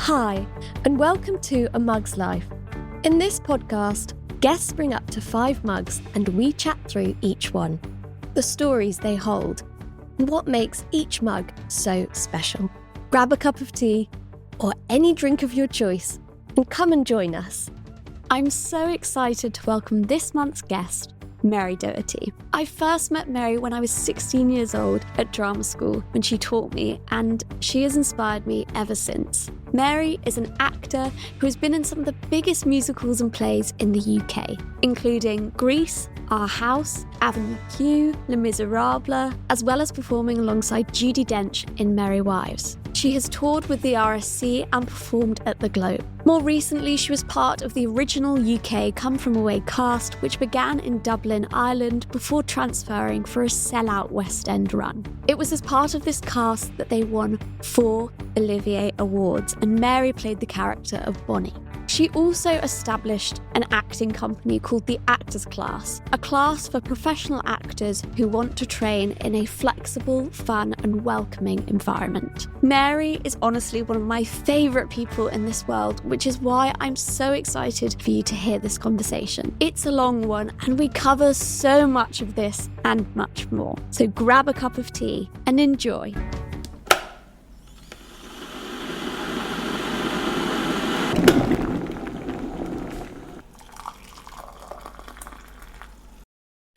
Hi, and welcome to A Mug's Life. In this podcast, guests bring up to 5 mugs and we chat through each one, the stories they hold, and what makes each mug so special. Grab a cup of tea or any drink of your choice and come and join us. I'm so excited to welcome this month's guest, Mary Doherty. I first met Mary when I was 16 years old at drama school when she taught me, and she has inspired me ever since. Mary is an actor who has been in some of the biggest musicals and plays in the UK, including Grease, Our House, Avenue Q, Les Miserables, as well as performing alongside Judi Dench in Merry Wives. She has toured with the RSC and performed at the Globe. More recently, she was part of the original UK Come From Away cast, which began in Dublin, Ireland, before transferring for a sellout West End run. It was as part of this cast that they won 4 Olivier Awards, and Mary played the character of Bonnie. She also established an acting company called the Actors Class, a class for professional actors who want to train in a flexible, fun and welcoming environment. Mary is honestly one of my favourite people in this world, which is why I'm so excited for you to hear this conversation. It's a long one and we cover so much of this and much more. So grab a cup of tea and enjoy.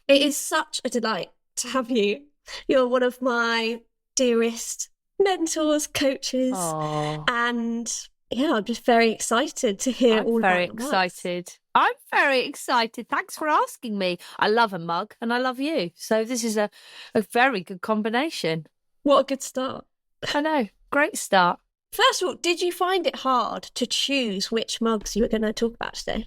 It is such a delight to have you. You're one of my dearest mentors, coaches, and yeah, I'm just very excited to hear all about the mugs. I'm very excited. Thanks for asking me. I love a mug and I love you. So this is a very good combination. What a good start. I know. Great start. First of all, did you find it hard to choose which mugs you were going to talk about today?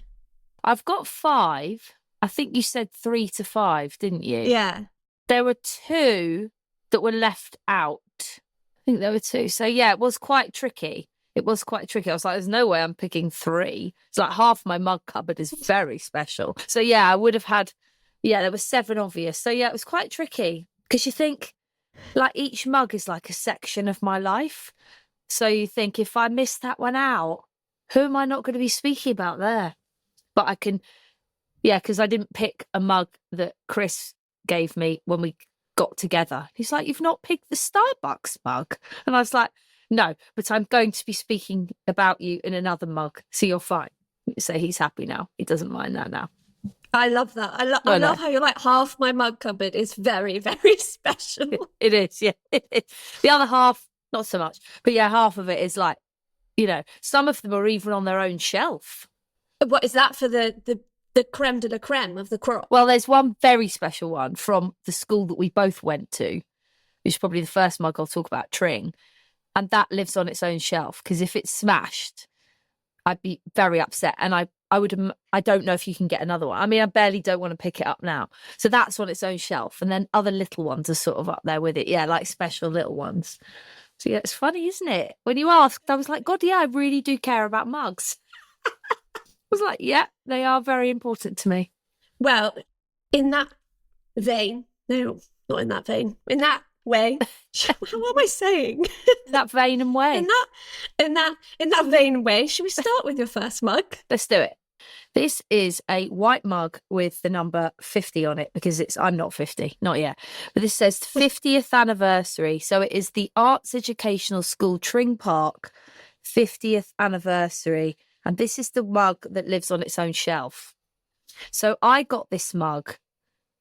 I've got 5. I think you said 3 to 5, didn't you? Yeah. There were 2 that were left out. I think there were 2. So yeah, it was quite tricky. I was like, there's no way I'm picking 3. It's like half my mug cupboard is very special. So yeah, I would have had, there were 7 obvious. So yeah, it was quite tricky because you think like each mug is like a section of my life. So you think if I miss that one out, who am I not going to be speaking about there? But I can... Yeah, because I didn't pick a mug that Chris gave me when we got together. He's like, you've not picked the Starbucks mug. And I was like, no, but I'm going to be speaking about you in another mug. So you're fine. So he's happy now. He doesn't mind that now. I love that. I love how you're like, half my mug cupboard is very, very special. It is, yeah. The other half, not so much. But yeah, half of it is like, some of them are even on their own shelf. What is that for the creme de la creme of the crop? Well, there's one very special one from the school that we both went to, which is probably the first mug I'll talk about, Tring. And that lives on its own shelf because if it's smashed, I'd be very upset. And I don't know if you can get another one. I mean, I barely don't want to pick it up now. So that's on its own shelf. And then other little ones are sort of up there with it. Yeah, like special little ones. So yeah, it's funny, isn't it? When you asked, I was like, God, yeah, I really do care about mugs. I was like, yeah, they are very important to me. Well, in that vein, no, not in that vein, in that way, what am I saying? That vein and way. In that vein and way, should we start with your first mug? Let's do it. This is a white mug with the number 50 on it because I'm not 50, not yet. But this says 50th anniversary. So it is the Arts Educational School Tring Park 50th anniversary. And this is the mug that lives on its own shelf. So I got this mug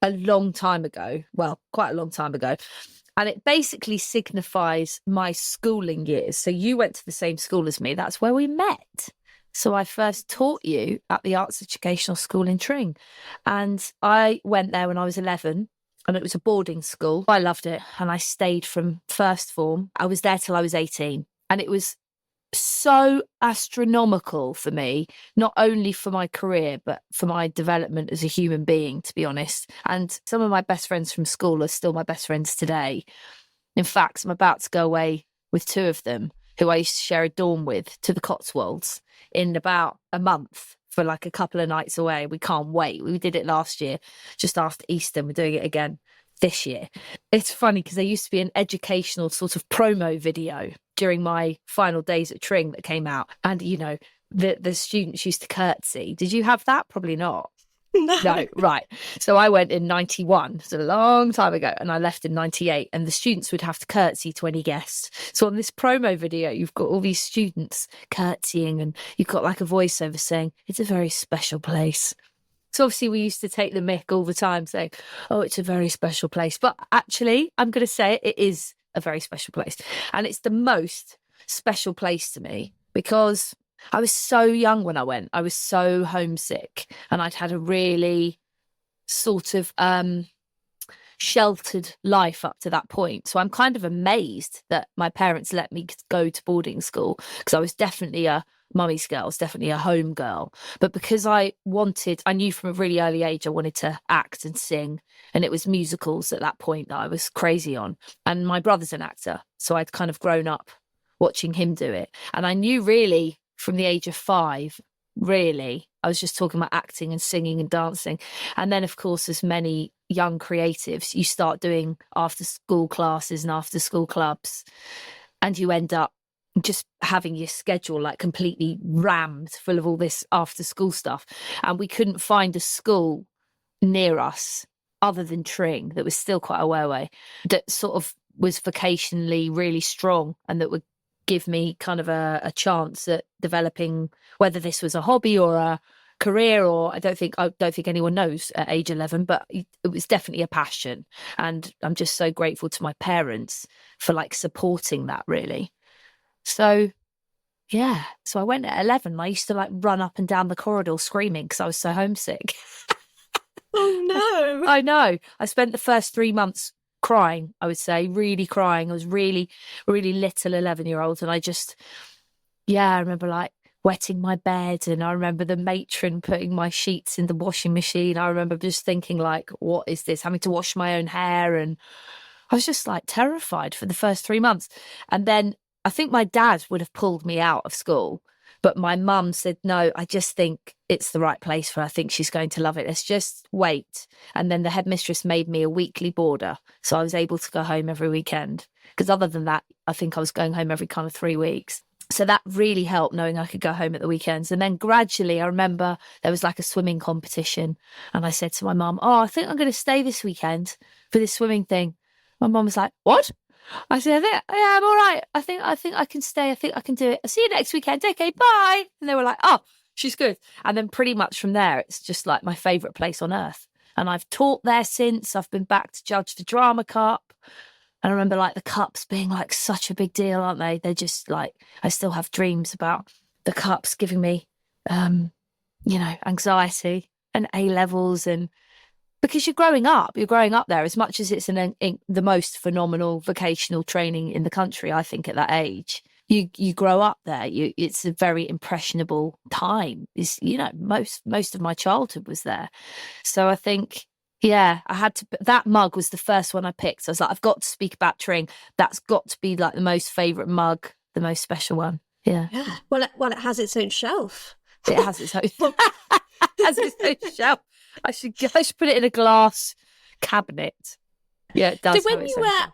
a long time ago. Well, quite a long time ago. And it basically signifies my schooling years. So you went to the same school as me. That's where we met. So I first taught you at the Arts Educational School in Tring. And I went there when I was 11. And it was a boarding school. I loved it. And I stayed from first form. I was there till I was 18. And it was so astronomical for me, not only for my career, but for my development as a human being, to be honest. And some of my best friends from school are still my best friends today. In fact, I'm about to go away with 2 of them who I used to share a dorm with to the Cotswolds in about a month for like a couple of nights away. We can't wait. We did it last year, just after Easter. We're doing it again this year. It's funny because there used to be an educational sort of promo video during my final days at Tring that came out. And, you know, the students used to curtsy. Did you have that? Probably not. No, right. So I went in 91, it's a long time ago, and I left in 98, and the students would have to curtsy to any guest. So on this promo video, you've got all these students curtsying, and you've got like a voiceover saying, it's a very special place. So obviously we used to take the mick all the time saying, oh, it's a very special place. But actually, I'm going to say it is a very special place. And it's the most special place to me because I was so young when I went. I was so homesick, and I'd had a really sort of sheltered life up to that point. So I'm kind of amazed that my parents let me go to boarding school, because I was definitely a mummy's girl, I was definitely a home girl. But because I knew from a really early age I wanted to act and sing, and it was musicals at that point that I was crazy on. And my brother's an actor, so I'd kind of grown up watching him do it. And I knew really from the age of 5, really, I was just talking about acting and singing and dancing. And then, of course, as many young creatives, you start doing after school classes and after school clubs, and you end up just having your schedule like completely rammed full of all this after school stuff. And we couldn't find a school near us other than Tring that was still quite a way away, that sort of was vocationally really strong and that would give me kind of a chance at developing, whether this was a hobby or a career, or I don't think anyone knows at age 11, but it was definitely a passion. And I'm just so grateful to my parents for like supporting that, really. So yeah, so I went at 11. I used to like run up and down the corridor screaming because I was so homesick. Oh no. I know. I spent the first 3 months crying, I would say, really crying. I was really, really little 11-year-old. And I remember like wetting my bed, and I remember the matron putting my sheets in the washing machine. I remember just thinking like, what is this? Having to wash my own hair. And I was just like terrified for the first 3 months. And then I think my dad would have pulled me out of school, but my mum said, no, I just think it's the right place for her. I think she's going to love it. Let's just wait. And then the headmistress made me a weekly boarder. So I was able to go home every weekend. Because other than that, I think I was going home every kind of 3 weeks. So that really helped, knowing I could go home at the weekends. And then gradually, I remember there was like a swimming competition. And I said to my mum, oh, I think I'm going to stay this weekend for this swimming thing. My mum was like, what? I said, yeah, I'm all right. I think I can stay. I think I can do it. I'll see you next weekend. Okay, bye. And they were like, oh, she's good. And then pretty much from there, it's just like my favourite place on earth. And I've taught there since. I've been back to judge the Drama Cup. And I remember like the cups being like such a big deal, aren't they? They're just like, I still have dreams about the cups giving me, anxiety and A-levels, and because you're growing up there, as much as it's the most phenomenal vocational training in the country, I think at that age, you grow up there. It's a very impressionable time. Most of my childhood was there. So I think, yeah, I had to, that mug was the first one I picked. So I was like, I've got to speak about Tring. That's got to be like the most favourite mug, the most special one. Yeah. Yeah. Well, it has its own shelf. It has its own, has its own shelf. I should put it in a glass cabinet. Yeah, it does. So when you were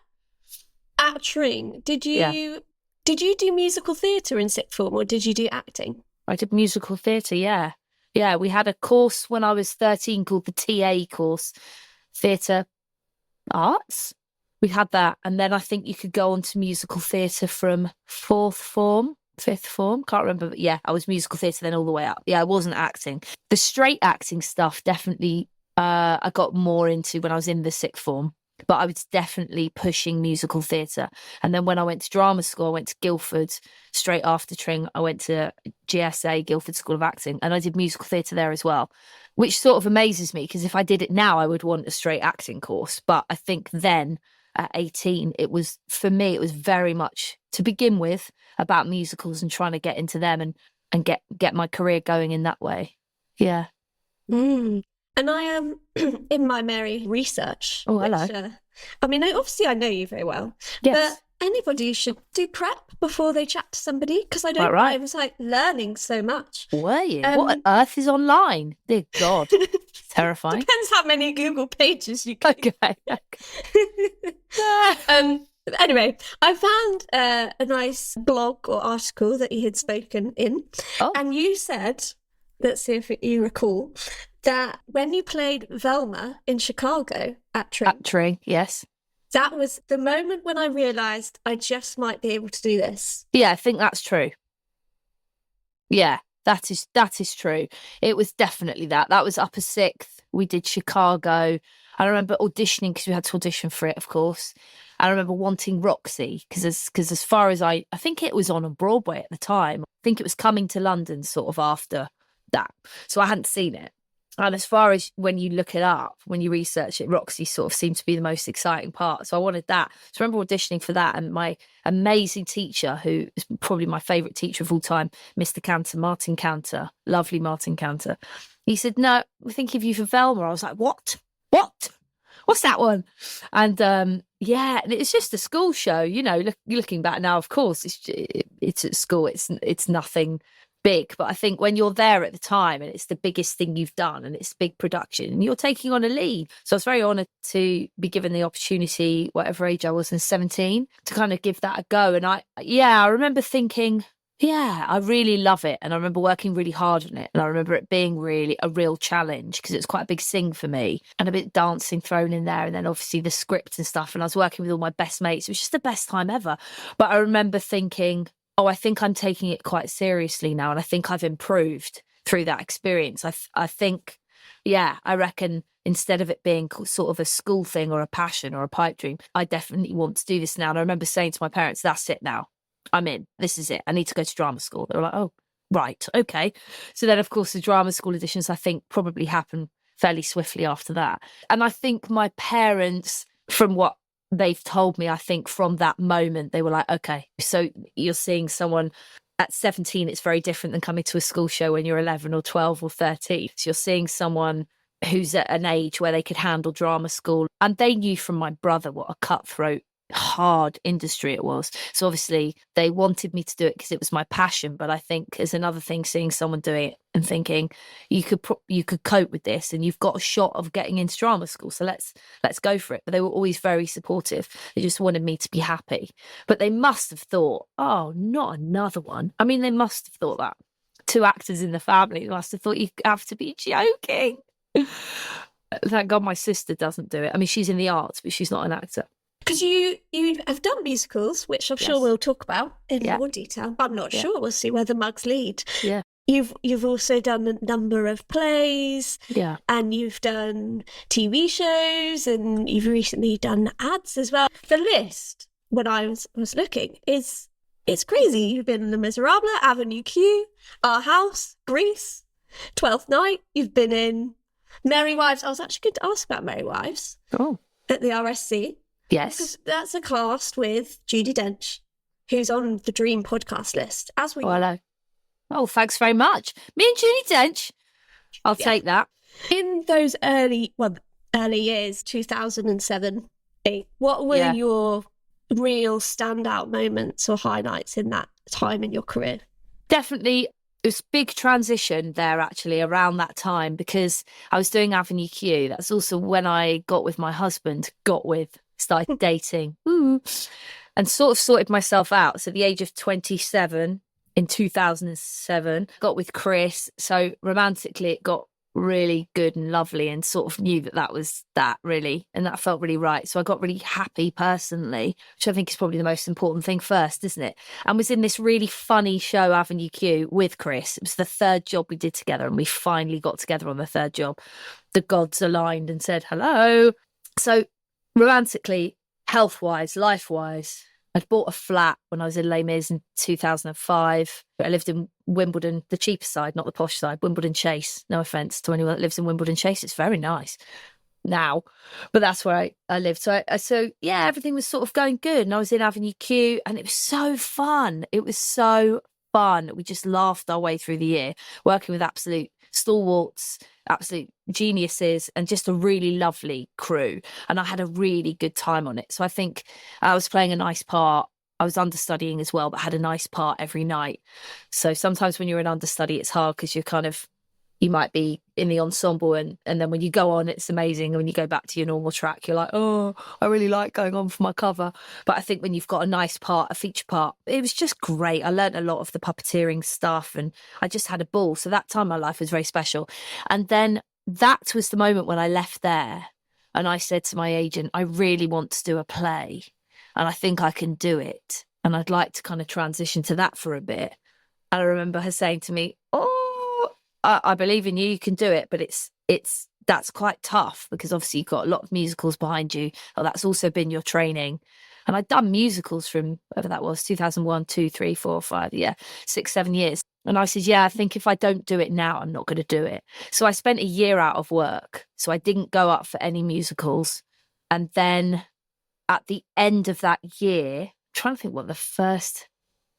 at Tring, did you do musical theatre in sixth form, or did you do acting? I did musical theatre, yeah. Yeah, we had a course when I was 13 called the TA course, Theatre Arts. We had that. And then I think you could go on to musical theatre from fifth form, can't remember. But yeah, I was musical theatre then all the way up. Yeah, I wasn't acting. The straight acting stuff definitely I got more into when I was in the sixth form. But I was definitely pushing musical theatre. And then when I went to drama school, I went to Guildford straight after Tring. I went to GSA, Guildford School of Acting, and I did musical theatre there as well, which sort of amazes me because if I did it now, I would want a straight acting course. But I think then at 18, it was very much to begin with about musicals and trying to get into them and get my career going in that way. Yeah. Mm. And I am in my Mary research. Oh, hello. Obviously I know you very well. Yes. But anybody should do prep before they chat to somebody, because I was like learning so much. Were you? What on earth is online? Dear God. Terrifying. Depends how many Google pages you can. Okay. Anyway, I found a nice blog or article that you had spoken in. Oh. And you said, let's see if you recall, that when you played Velma in Chicago at Tring. At Tring, yes. That was the moment when I realised I just might be able to do this. Yeah, I think that's true. Yeah, that is true. It was definitely that. That was upper sixth. We did Chicago. I remember auditioning because we had to audition for it, of course. I remember wanting Roxy because as far as I think it was on Broadway at the time. I think it was coming to London sort of after that. So I hadn't seen it. And as far as when you look it up, when you research it, Roxy sort of seemed to be the most exciting part. So I wanted that. So I remember auditioning for that. And my amazing teacher, who is probably my favourite teacher of all time, Mr. Cantor, Martin Cantor, lovely Martin Cantor. He said, no, we're thinking of you for Velma. I was like, what? What's that one? And yeah, and it's just a school show. You know, looking back now, of course, it's at school. It's nothing big, but I think when you're there at the time and it's the biggest thing you've done and it's big production and you're taking on a lead. So I was very honoured to be given the opportunity, whatever age I was, in 17, to kind of give that a go. And I remember thinking, yeah, I really love it. And I remember working really hard on it. And I remember it being really a real challenge because it was quite a big sing for me and a bit of dancing thrown in there. And then obviously the script and stuff. And I was working with all my best mates. It was just the best time ever. But I remember thinking, oh, I think I'm taking it quite seriously now. And I think I've improved through that experience. I think, yeah, I reckon instead of it being sort of a school thing or a passion or a pipe dream, I definitely want to do this now. And I remember saying to my parents, that's it now. I'm in. This is it. I need to go to drama school. They were like, oh, right. Okay. So then, of course, the drama school auditions, I think, probably happened fairly swiftly after that. And I think my parents, from what they've told me, I think from that moment, they were like, okay, so you're seeing someone at 17, it's very different than coming to a school show when you're 11 or 12 or 13. So you're seeing someone who's at an age where they could handle drama school. And they knew from my brother what a cutthroat, hard industry it was. So obviously they wanted me to do it because it was my passion. But I think as another thing, seeing someone doing it and thinking you could cope with this and you've got a shot of getting into drama school, so let's go for it. But they were always very supportive. They just wanted me to be happy. But they must have thought, oh, not another one. I mean, they must have thought that. 2 actors in the family, they must have thought you have to be joking. Thank God my sister doesn't do it. I mean, she's in the arts, but she's not an actor. Because you have done musicals, which I'm sure we'll talk about in more detail. I'm not sure. We'll see where the mugs lead. Yeah. You've also done a number of plays. Yeah. And you've done TV shows and you've recently done ads as well. The list, when I was looking, it's crazy. You've been in Les Miserables, Avenue Q, Our House, Grease, 12th Night. You've been in Merry Wives. I was actually going to ask about Merry Wives. Oh. At the RSC. Yes. Because that's a cast with Judi Dench, who's on the Dream podcast list, as we know. Hello. Oh, thanks very much. Me and Judi Dench. I'll take that. In those early years, 2007, 8, what were your real standout moments or highlights in that time in your career? Definitely. It was a big transition there, actually, around that time, because I was doing Avenue Q. That's also when I started dating, and sort of sorted myself out. So at the age of 27 in 2007, got with Chris. So romantically, it got really good and lovely, and sort of knew that was that, really. And that felt really right. So I got really happy personally, which I think is probably the most important thing first, isn't it? And was in this really funny show, Avenue Q, with Chris. It was the 3rd job we did together, and we finally got together on the 3rd job. The gods aligned and said hello. So romantically, health-wise, life-wise, I'd bought a flat when I was in Les Mis in 2005. I lived in Wimbledon, the cheaper side, not the posh side, Wimbledon Chase. No offence to anyone that lives in Wimbledon Chase. It's very nice now, but that's where I lived. So everything was sort of going good. And I was in Avenue Q and it was so fun. It was so fun. We just laughed our way through the year, working with absolute stalwarts, absolute geniuses, and just a really lovely crew. And I had a really good time on it. So I think I was playing a nice part. I was understudying as well, but had a nice part every night. So sometimes when you're an understudy, it's hard because you're kind of you might be in the ensemble and then when you go on, it's amazing. And when you go back to your normal track, you're like, oh, I really like going on for my cover. But I think when you've got a nice part, a feature part, it was just great. I learned a lot of the puppeteering stuff and I just had a ball. So that time in my life was very special. And then that was the moment when I left there and I said to my agent, I really want to do a play and I think I can do it. And I'd like to kind of transition to that for a bit. And I remember her saying to me, oh, I believe in you, you can do it, but that's quite tough because obviously you've got a lot of musicals behind you. Oh, that's also been your training. And I'd done musicals from whatever that was, 2001, 2, 3, 4, 5, 6, 7 years. And I said, yeah, I think if I don't do it now, I'm not going to do it. So I spent a year out of work. So I didn't go up for any musicals. And then at the end of that year, I'm trying to think what the first,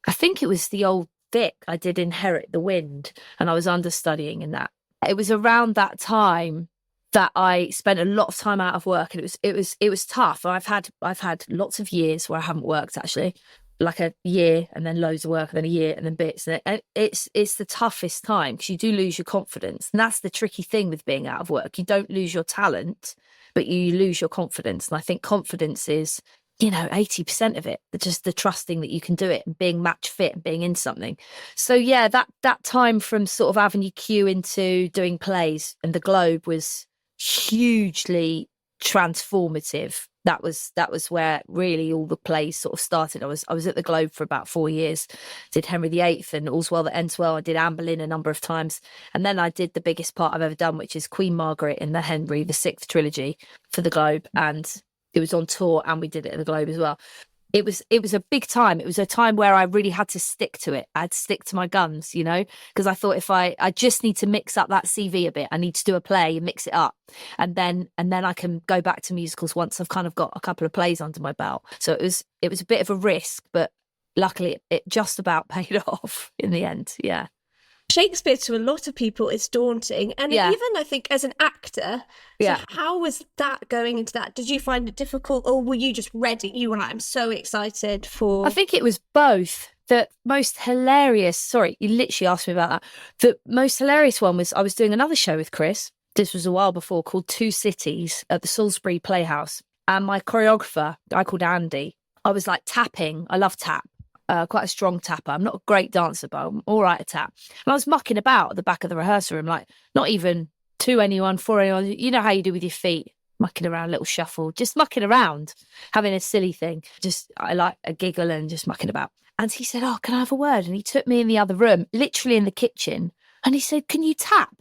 I think it was the old Vic, I did Inherit the Wind and I was understudying in that. It was around that time that I spent a lot of time out of work and it was tough. I've had lots of years where I haven't worked actually, like a year and then loads of work and then a year and then bits. And it's the toughest time because you do lose your confidence. And that's the tricky thing with being out of work. You don't lose your talent, but you lose your confidence. And I think confidence is 80% of it, just the trusting that you can do it and being match fit and being in something. So yeah, that time from sort of Avenue Q into doing plays and the Globe was hugely transformative. That was where really all the plays sort of started. I was at the Globe for about 4 years, did Henry VIII and All's Well That Ends Well. I did Anne Boleyn a number of times. And then I did the biggest part I've ever done, which is Queen Margaret in the Henry VI trilogy for the Globe. And it was on tour and we did it at the Globe as well. It was a big time. It was a time where I really had to stick to it. I had to stick to my guns, because I thought if I just need to mix up that CV a bit. I need to do a play and mix it up. And then I can go back to musicals once I've kind of got a couple of plays under my belt. So it was a bit of a risk, but luckily it just about paid off in the end. Yeah. Shakespeare to a lot of people is daunting, and even I think as an actor. So how was that going into that? Did you find it difficult, or were you just ready? You were like, I'm so excited for. I think it was both. The most hilarious. Sorry, you literally asked me about that. The most hilarious one was I was doing another show with Chris. This was a while before, called Two Cities at the Salisbury Playhouse, and my choreographer, a guy called Andy, I was like tapping. I love tap. Quite a strong tapper. I'm not a great dancer, but I'm all right at tap. And I was mucking about at the back of the rehearsal room, like not even to anyone, for anyone. You know how you do with your feet, mucking around, a little shuffle, just mucking around, having a silly thing. I like a giggle and just mucking about. And he said, oh, can I have a word? And he took me in the other room, literally in the kitchen. And he said, can you tap?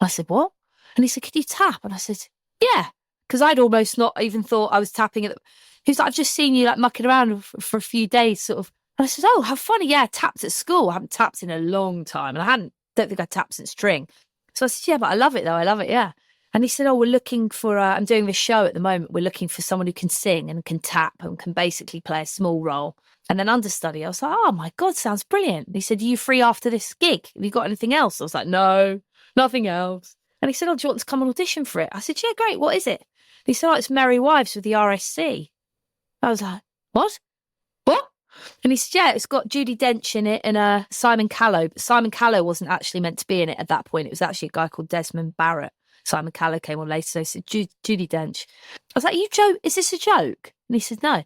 I said, what? And he said, can you tap? And I said, yeah. Because I'd almost not even thought I was tapping at the... He was like, I've just seen you like mucking around for a few days, sort of. And I said, oh, how funny. Yeah, I tapped at school. I haven't tapped in a long time. And don't think I tapped since Tring. So I said, yeah, but I love it though. I love it, yeah. And he said, oh, we're looking for, I'm doing this show at the moment. We're looking for someone who can sing and can tap and can basically play a small role. And then understudy. I was like, oh my God, sounds brilliant. And he said, are you free after this gig? Have you got anything else? I was like, no, nothing else. And he said, oh, do you want to come and audition for it? I said, yeah, great. What is it? And he said, oh, it's Merry Wives with the RSC. I was like, what? And he said, yeah, it's got Judi Dench in it and Simon Callow. But Simon Callow wasn't actually meant to be in it at that point. It was actually a guy called Desmond Barrett. Simon Callow came on later. So he said, Judi Dench. I was like, you joke? Is this a joke? And he said, no.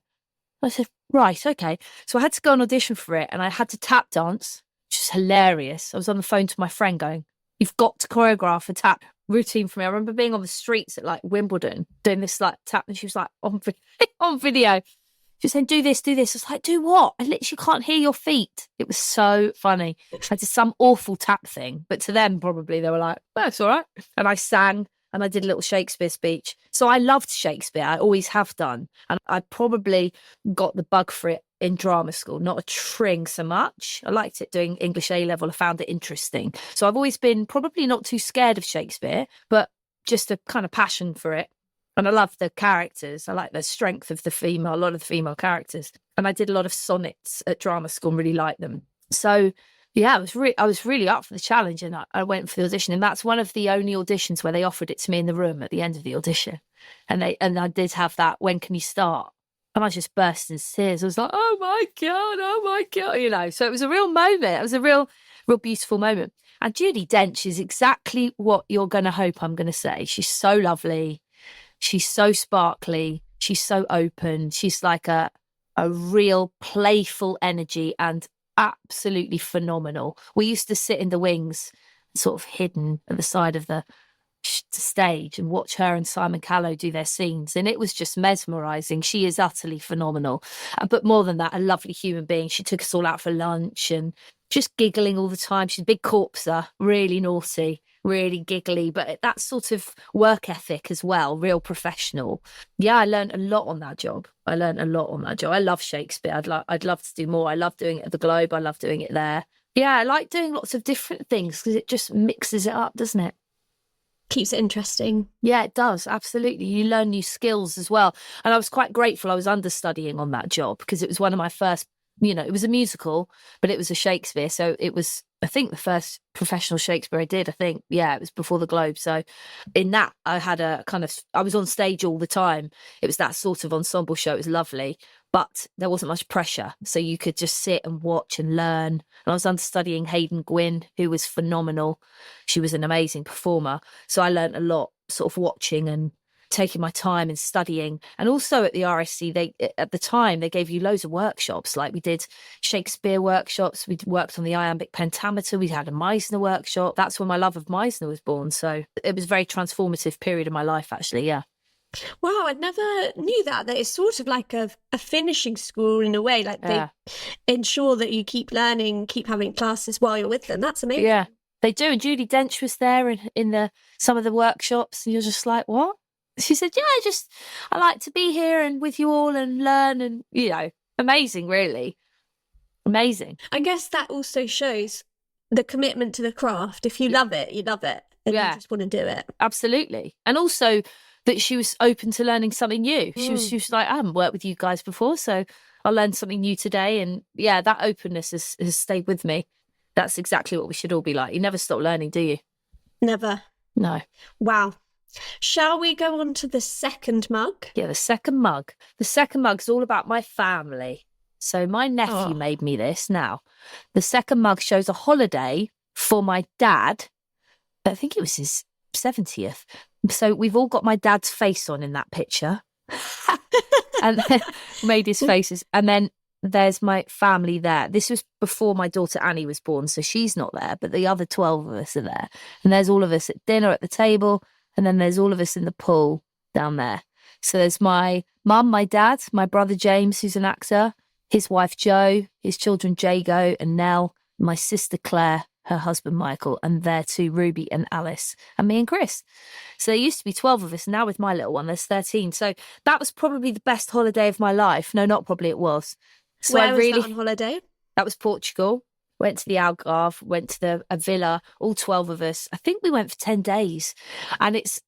I said, right, okay. So I had to go and audition for it and I had to tap dance, which is hilarious. I was on the phone to my friend going, you've got to choreograph a tap routine for me. I remember being on the streets at like Wimbledon doing this like tap and she was like on video. She was saying, do this. I was like, do what? I literally can't hear your feet. It was so funny. I did some awful tap thing, but to them, probably they were like, oh, it's all right. And I sang and I did a little Shakespeare speech. So I loved Shakespeare. I always have done. And I probably got the bug for it in drama school, not a Tring so much. I liked it doing English A-level. I found it interesting. So I've always been probably not too scared of Shakespeare, but just a kind of passion for it. And I love the characters. I like the strength of a lot of the female characters. And I did a lot of sonnets at drama school and really liked them. So yeah, I was really up for the challenge and I went for the audition. And that's one of the only auditions where they offered it to me in the room at the end of the audition. And I did have that, when can you start? And I just burst into tears. I was like, oh my God. So it was a real moment. It was a real beautiful moment. And Judi Dench is exactly what you're going to hope I'm going to say. She's so lovely. She's so sparkly. She's so open. She's like a real playful energy and absolutely phenomenal. We used to sit in the wings, sort of hidden at the side of the stage, and watch her and Simon Callow do their scenes, and it was just mesmerizing. She is utterly phenomenal, but more than that, a lovely human being. She took us all out for lunch and just giggling all the time. She's a big corpser, really naughty, really giggly, but that sort of work ethic as well, real professional. Yeah, I learned a lot on that job. I love Shakespeare. I'd love to do more. I love doing it at the Globe. I love doing it there. Yeah, I like doing lots of different things because it just mixes it up, doesn't it? Keeps it interesting. Yeah, it does. Absolutely. You learn new skills as well. And I was quite grateful I was understudying on that job because it was one of my first, it was a musical, but it was a Shakespeare. So it was, I think, the first professional Shakespeare I did. I think, yeah, it was before the Globe. So in that, I had I was on stage all the time. It was that sort of ensemble show. It was lovely, but there wasn't much pressure. So you could just sit and watch and learn. And I was understudying Hayden Gwynn, who was phenomenal. She was an amazing performer. So I learned a lot sort of watching and taking my time and studying. And also at the RSC, at the time they gave you loads of workshops. Like we did Shakespeare workshops, we worked on the iambic pentameter, we had a Meisner workshop. That's when my love of Meisner was born. So it was a very transformative period of my life, actually. Yeah. Wow, I never knew that it's sort of like a finishing school in a way. Like they ensure that you keep learning, keep having classes while you're with them. That's amazing. Yeah, they do. And Judi Dench was there in some of the workshops, and you're just like, what? She said, yeah, I like to be here and with you all and learn, and amazing, really amazing. I guess that also shows the commitment to the craft. If you love it, you love it, and you just want to do it. Absolutely. And also that she was open to learning something new. She was like, I haven't worked with you guys before, so I'll learn something new today. And yeah, that openness has stayed with me. That's exactly what we should all be like. You never stop learning, do you? Never. No. Wow. Shall we go on to the second mug? Yeah, the second mug. The second mug is all about my family. So my nephew made me this. Now, the second mug shows a holiday for my dad. I think it was his 70th. So we've all got my dad's face on in that picture. And then made his faces. And then there's my family there. This was before my daughter Annie was born, so she's not there, but the other 12 of us are there. And there's all of us at dinner at the table. And then there's all of us in the pool down there. So there's my mum, my dad, my brother James, who's an actor, his wife Jo, his children Jago and Nell, my sister Claire, her husband Michael, and their two, Ruby and Alice, and me and Chris. So there used to be 12 of us, and now with my little one, there's 13. So that was probably the best holiday of my life. No, not probably, it was. So Where was that on holiday? That was Portugal. Went to the Algarve, went to a villa, all 12 of us. I think we went for 10 days. And it's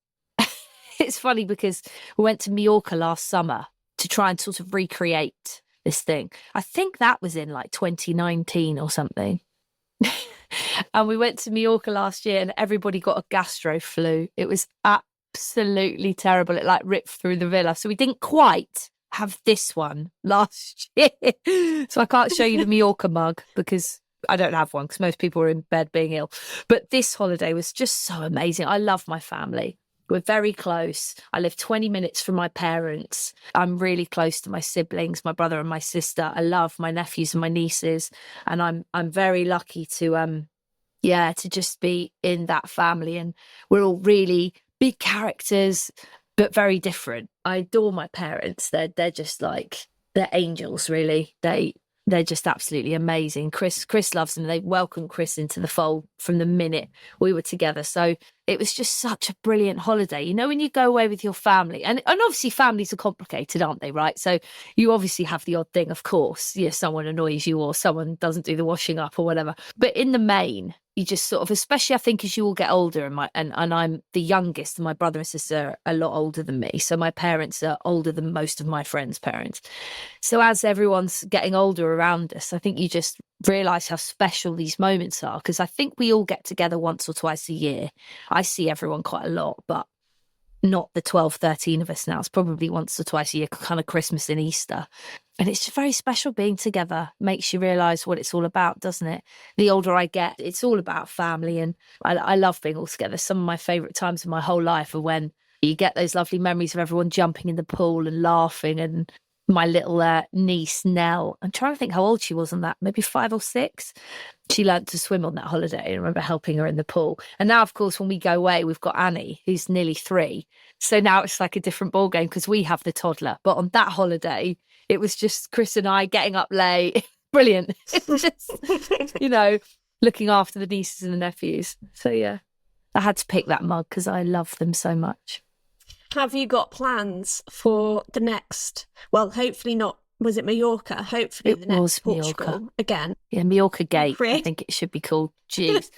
funny because we went to Mallorca last summer to try and sort of recreate this thing. I think that was in like 2019 or something. And we went to Mallorca last year and everybody got a gastro flu. It was absolutely terrible. It like ripped through the villa. So we didn't quite have this one last year. So I can't show you the Mallorca mug because I don't have one because most people are in bed being ill. But this holiday was just so amazing. I love my family. We're very close. I live 20 minutes from my parents. I'm really close to my siblings, my brother and my sister. I love my nephews and my nieces. And I'm very lucky to just be in that family. And we're all really big characters, but very different. I adore my parents. They're just like, they're angels, really. They're just absolutely amazing. Chris loves them. They welcomed Chris into the fold from the minute we were together. So it was just such a brilliant holiday. You know, when you go away with your family, and obviously families are complicated, aren't they, right? So you obviously have the odd thing, of course. Yeah, someone annoys you or someone doesn't do the washing up or whatever. But in the main, you just sort of, especially I think as you all get older, and I'm the youngest, and my brother and sister are a lot older than me. So my parents are older than most of my friends' parents. So as everyone's getting older around us, I think you just realise how special these moments are, because I think we all get together once or twice a year. I see everyone quite a lot, but not the 12, 13 of us now. It's probably once or twice a year, kind of Christmas and Easter. And it's just very special being together. Makes you realise what it's all about, doesn't it? The older I get, it's all about family. And I love being all together. Some of my favourite times of my whole life are when you get those lovely memories of everyone jumping in the pool and laughing. And my little niece, Nell, I'm trying to think how old she was on that, maybe 5 or 6. She learnt to swim on that holiday. I remember helping her in the pool. And now, of course, when we go away, we've got Annie, who's nearly 3. So now it's like a different ball game because we have the toddler. But on that holiday, it was just Chris and I getting up late. Brilliant. It was just, looking after the nieces and the nephews. So, yeah, I had to pick that mug because I love them so much. Have you got plans for the next, well, hopefully not, was it Mallorca? Hopefully It the next was Portugal Mallorca. again. Yeah, Mallorca Gate, I Great. think it should be called. Jeez.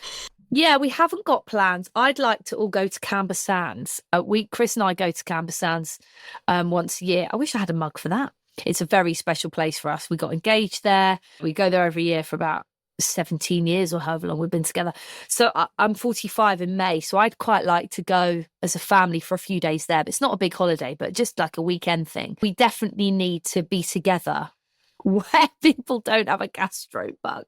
Yeah, we haven't got plans. I'd like to all go to Camber Sands. Chris and I go to Camber Sands once a year. I wish I had a mug for that. It's a very special place for us. We got engaged there. We go there every year for about 17 years or however long we've been together. So I'm 45 in May. So I'd quite like to go as a family for a few days there. But it's not a big holiday, but just like a weekend thing. We definitely need to be together where people don't have a gastro bug.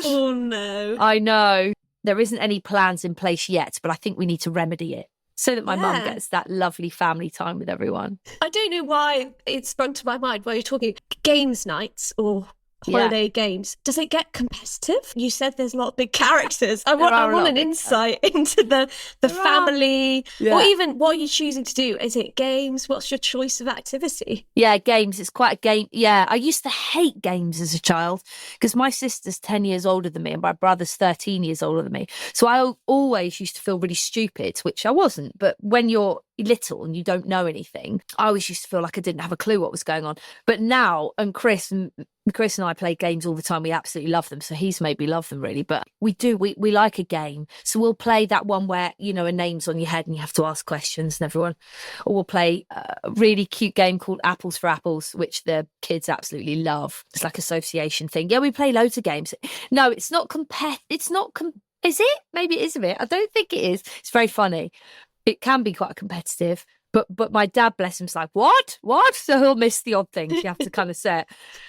Oh, no. I know. There isn't any plans in place yet, but I think we need to remedy it so that my mum Yeah. gets that lovely family time with everyone. I don't know why it sprung to my mind while you're talking games nights or holiday games. Does it get competitive? You said there's a lot of big characters. I are a lot want of an big insight into the There are. family, Yeah. or even what you're choosing to do. Is it games? What's your choice of activity? Yeah, games. It's quite a game. Yeah, I used to hate games as a child because my sister's 10 years older than me and my brother's 13 years older than me. So I always used to feel really stupid, which I wasn't. But when you're little and you don't know anything, I always used to feel like I didn't have a clue what was going on. But now, and Chris and I play games all the time. We absolutely love them. So he's made me love them, really. But we like a game. So we'll play that one where, a name's on your head and you have to ask questions and everyone. Or we'll play a really cute game called Apples for Apples, which the kids absolutely love. It's like association thing. Yeah, we play loads of games. No, it's not is it? Maybe it is a bit. I don't think it is. It's very funny. It can be quite competitive. But my dad, bless him, is like, what? So he'll miss the odd things. You have to kind of say it.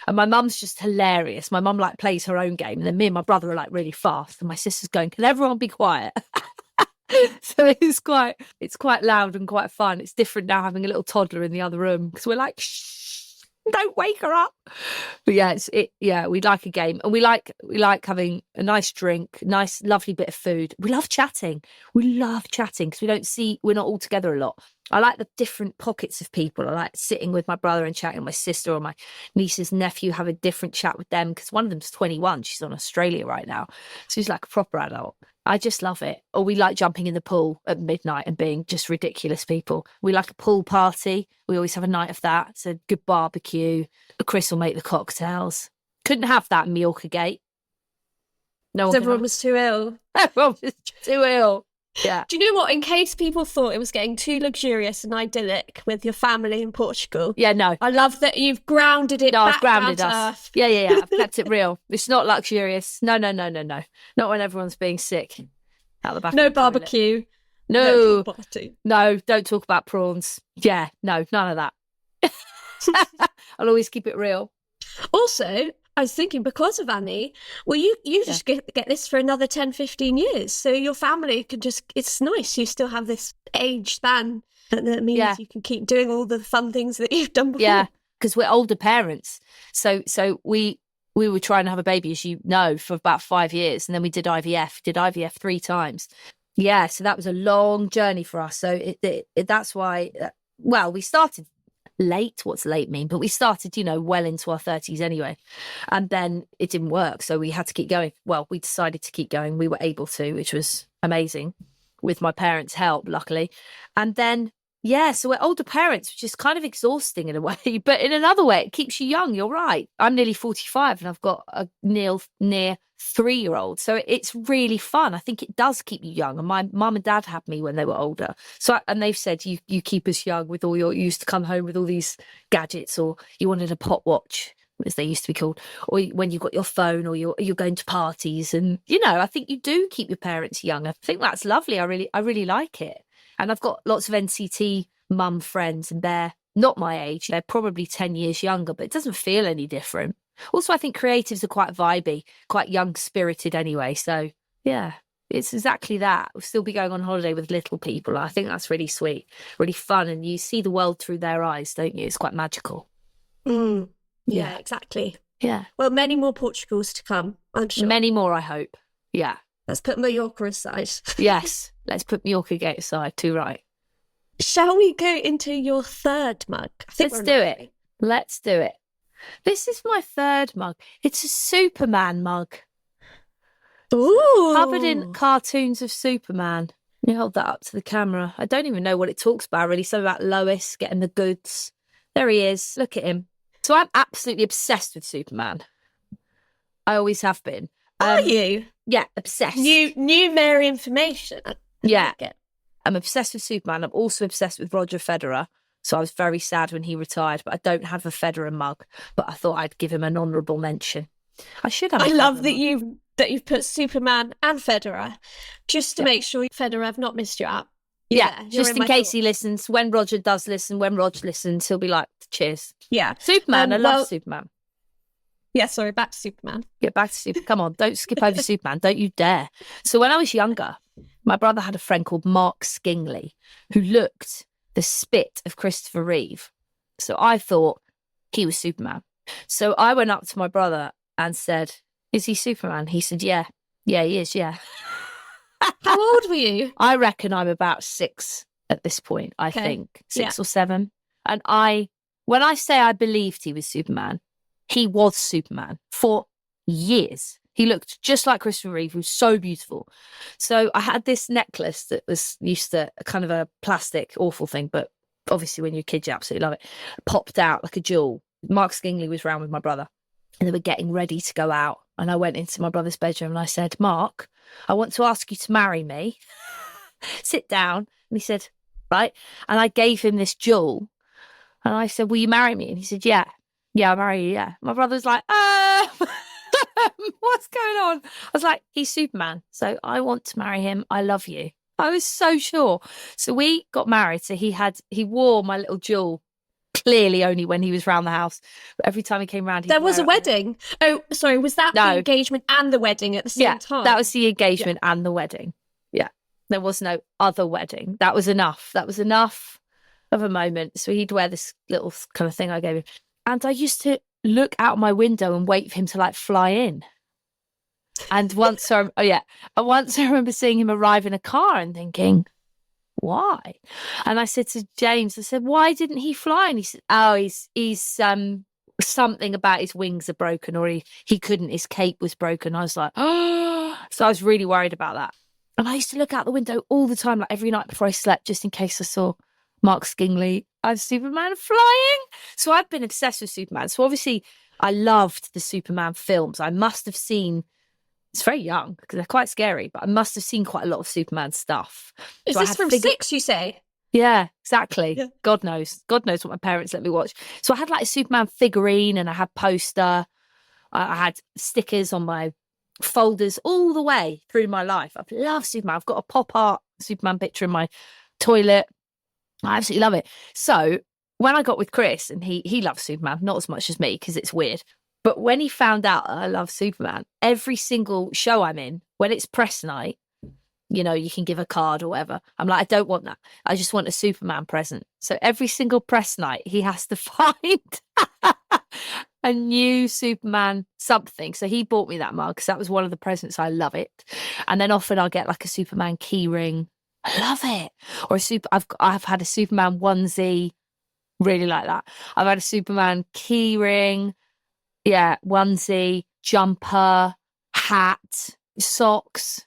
And my mum's just hilarious. My mum plays her own game. And then me and my brother are really fast. And my sister's going, can everyone be quiet? So it's quite loud and quite fun. It's different now having a little toddler in the other room because we're like, shh, don't wake her up. But yeah, we like a game, and we like having a nice drink, nice, lovely bit of food. We love chatting. Because we're not all together a lot. I like the different pockets of people. I like sitting with my brother and chatting with my sister, or my niece's nephew, have a different chat with them because one of them's 21. She's on Australia right now. So she's like a proper adult. I just love it. Or we like jumping in the pool at midnight and being just ridiculous people. We like a pool party. We always have a night of that. It's a good barbecue. Chris will make the cocktails. Couldn't have that in Mallorca Gate. No one. Everyone was too ill. Everyone was too ill. Yeah. Do you know what? In case people thought it was getting too luxurious and idyllic with your family in Portugal. Yeah, no. I love that you've grounded it back I've grounded down to us. earth. Yeah. I've kept it real. It's not luxurious. No. Not when everyone's being sick out the back. No of the toilet. barbecue. No. Party. No, don't talk about prawns. Yeah, no, none of that. I'll always keep it real. Also, I was thinking, because of Annie, well, you just get this for another 10, 15 years. So your family can it's nice. You still have this age span that means you can keep doing all the fun things that you've done before. Yeah, because we're older parents. So we were trying to have a baby, as you know, for about 5 years. And then we did IVF. Did IVF 3 times. Yeah, so that was a long journey for us. So that's why, we started late. What's late mean? But we started, well into our 30s anyway. And then it didn't work. So we had to keep going. Well, we decided to keep going. We were able to, which was amazing with my parents' help, luckily. And then, so we're older parents, which is kind of exhausting in a way. But in another way, it keeps you young. You're right. I'm nearly 45 and I've got a near 3-year-old. So it's really fun. I think it does keep you young. And my mum and dad had me when they were older. And they've said, you keep us young with all you used to come home with all these gadgets, or you wanted a pot watch, as they used to be called, or when you got your phone, or you're going to parties. And, I think you do keep your parents young. I think that's lovely. I really like it. And I've got lots of NCT mum friends, and they're not my age. They're probably 10 years younger, but it doesn't feel any different. Also, I think creatives are quite vibey, quite young-spirited anyway. So, yeah, it's exactly that. We'll still be going on holiday with little people. I think that's really sweet, really fun. And you see the world through their eyes, don't you? It's quite magical. Yeah, exactly. Yeah. Well, many more Portugals to come, I'm sure. Many more, I hope. Yeah. Let's put Mallorca aside. Yes. Let's put Mallorca Gate aside. Too right. Shall we go into your third mug? Let's do it. Let's do it. This is my third mug. It's a Superman mug. Ooh. Covered in cartoons of Superman. You hold that up to the camera. I don't even know what it talks about, really. Something about Lois getting the goods. There he is. Look at him. So I'm absolutely obsessed with Superman. I always have been. Are you? Yeah, obsessed. New Mary information. Yeah. I'm obsessed with Superman. I'm also obsessed with Roger Federer. So I was very sad when he retired, but I don't have a Federer mug. But I thought I'd give him an honourable mention. I should have. I love that you've put Superman and Federer, just to make sure Federer have not missed you out. Yeah, just in case he listens. When Roger does listen, when Rog listens, he'll be like, cheers. Yeah. Superman, I love Superman. Yeah, sorry, back to Superman. Get back to Superman. Come on, don't skip over Superman. Don't you dare. So when I was younger, my brother had a friend called Mark Skingley who looked the spit of Christopher Reeve. So I thought he was Superman. So I went up to my brother and said, is he Superman? He said, yeah. Yeah, he is, yeah. How old were you? I reckon I'm about 6 at this point, I think. 6 or 7. And when I say I believed he was Superman, he was Superman for years. He looked just like Christopher Reeve, who was so beautiful. So I had this necklace that was used to kind of a plastic, awful thing, but obviously when you're a kid, you absolutely love it. Popped out like a jewel. Mark Skingley was round with my brother and they were getting ready to go out. And I went into my brother's bedroom and I said, Mark, I want to ask you to marry me. Sit down. And he said, right. And I gave him this jewel. And I said, will you marry me? And he said, yeah. Yeah, I'll marry you, yeah. My brother's like, what's going on? I was like, he's Superman. So I want to marry him. I love you. I was so sure. So we got married. So he wore my little jewel clearly only when he was around the house. But every time he came around, there was a wedding. Oh, sorry. Was that the engagement and the wedding at the same time? That was the engagement and the wedding. Yeah. There was no other wedding. That was enough. That was enough of a moment. So he'd wear this little kind of thing I gave him. And I used to look out my window and wait for him to like fly in. And once I remember seeing him arrive in a car and thinking, why? And I said to James, I said, why didn't he fly? And he said, oh, he's something about his wings are broken, or he couldn't, his cape was broken. I was like, oh, so I was really worried about that. And I used to look out the window all the time, like every night before I slept, just in case I saw Mark Skingley as Superman flying. So I've been obsessed with Superman. So obviously I loved the Superman films. I must have seen, it's very young because they're quite scary, but I must have seen quite a lot of Superman stuff. Is this from 6, you say? Yeah, exactly. Yeah. God knows what my parents let me watch. So I had like a Superman figurine and I had poster. I had stickers on my folders all the way through my life. I've loved Superman. I've got a pop art Superman picture in my toilet. I absolutely love it. So when I got with Chris, and he loves Superman, not as much as me because it's weird, but when he found out I love Superman, every single show I'm in, when it's press night, you know, you can give a card or whatever. I'm like, I don't want that. I just want a Superman present. So every single press night, he has to find a new Superman something. So he bought me that mug because that was one of the presents. I love it. And then often I'll get like a Superman key ring. I love it. Or I've had a Superman onesie. Really like that. I've had a Superman key ring. Yeah, onesie, jumper, hat, socks,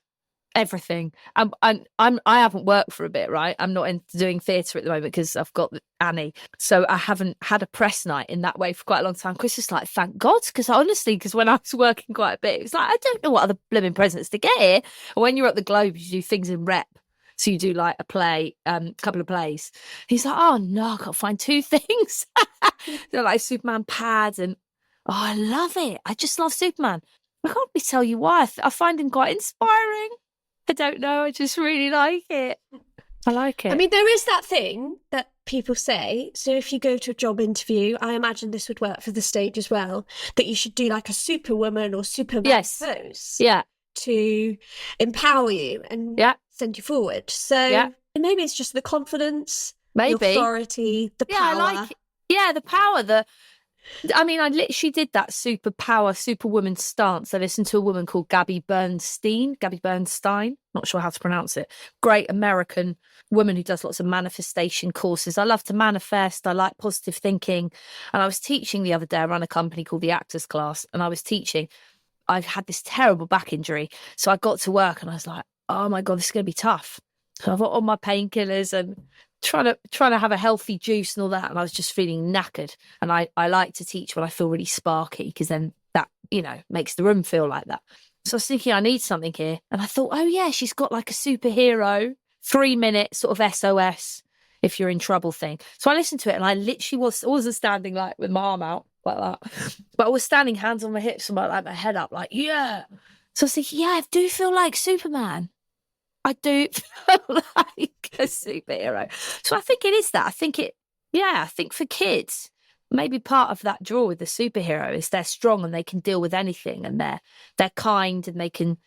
everything. I haven't worked for a bit, right? I'm not doing theatre at the moment because I've got Annie. So I haven't had a press night in that way for quite a long time. Chris is like, thank God, because when I was working quite a bit, it was like, I don't know what other blooming presents to get here. And when you're at the Globe, you do things in rep. So you do like a play, couple of plays. He's like, oh no, I can't find 2 things. They're like Superman pads and, oh, I love it. I just love Superman. I can't really tell you why. I find him quite inspiring. I don't know. I just really like it. I like it. I mean, there is that thing that people say, so if you go to a job interview, I imagine this would work for the stage as well, that you should do like a superwoman or superman pose to empower you and send you forward. So maybe it's just the confidence, the authority, the power. I like it. Yeah, the power, I literally did that superwoman stance. I listened to a woman called Gabby Bernstein, not sure how to pronounce it. Great American woman who does lots of manifestation courses. I love to manifest. I like positive thinking. And I was teaching the other day. I run a company called the Actors Class, and I was teaching. I've had this terrible back injury. So I got to work and I was like, oh my God, this is going to be tough. So I've got all my painkillers and trying to have a healthy juice and all that, and I was just feeling knackered. And I like to teach when I feel really sparky, because then that, makes the room feel like that. So I was thinking I need something here, and I thought, oh yeah, she's got like a superhero 3-minute sort of SOS if you're in trouble thing. So I listened to it, and I literally wasn't standing like with my arm out like that, but I was standing hands on my hips and my head up like, yeah. So I was thinking, yeah, I do feel like Superman. I do feel like a superhero. So I think it is that. I think for kids, maybe part of that draw with the superhero is they're strong and they can deal with anything, and they're kind and they can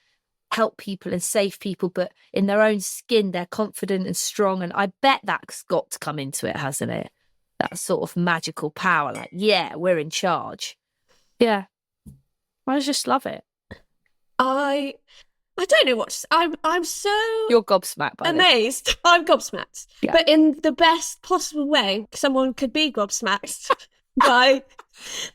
help people and save people, but in their own skin, they're confident and strong. And I bet that's got to come into it, hasn't it? That sort of magical power, like, yeah, we're in charge. Yeah. I just love it. I don't know what I'm so You're gobsmacked by amazed. This. I'm gobsmacked. Yeah. But in the best possible way someone could be gobsmacked by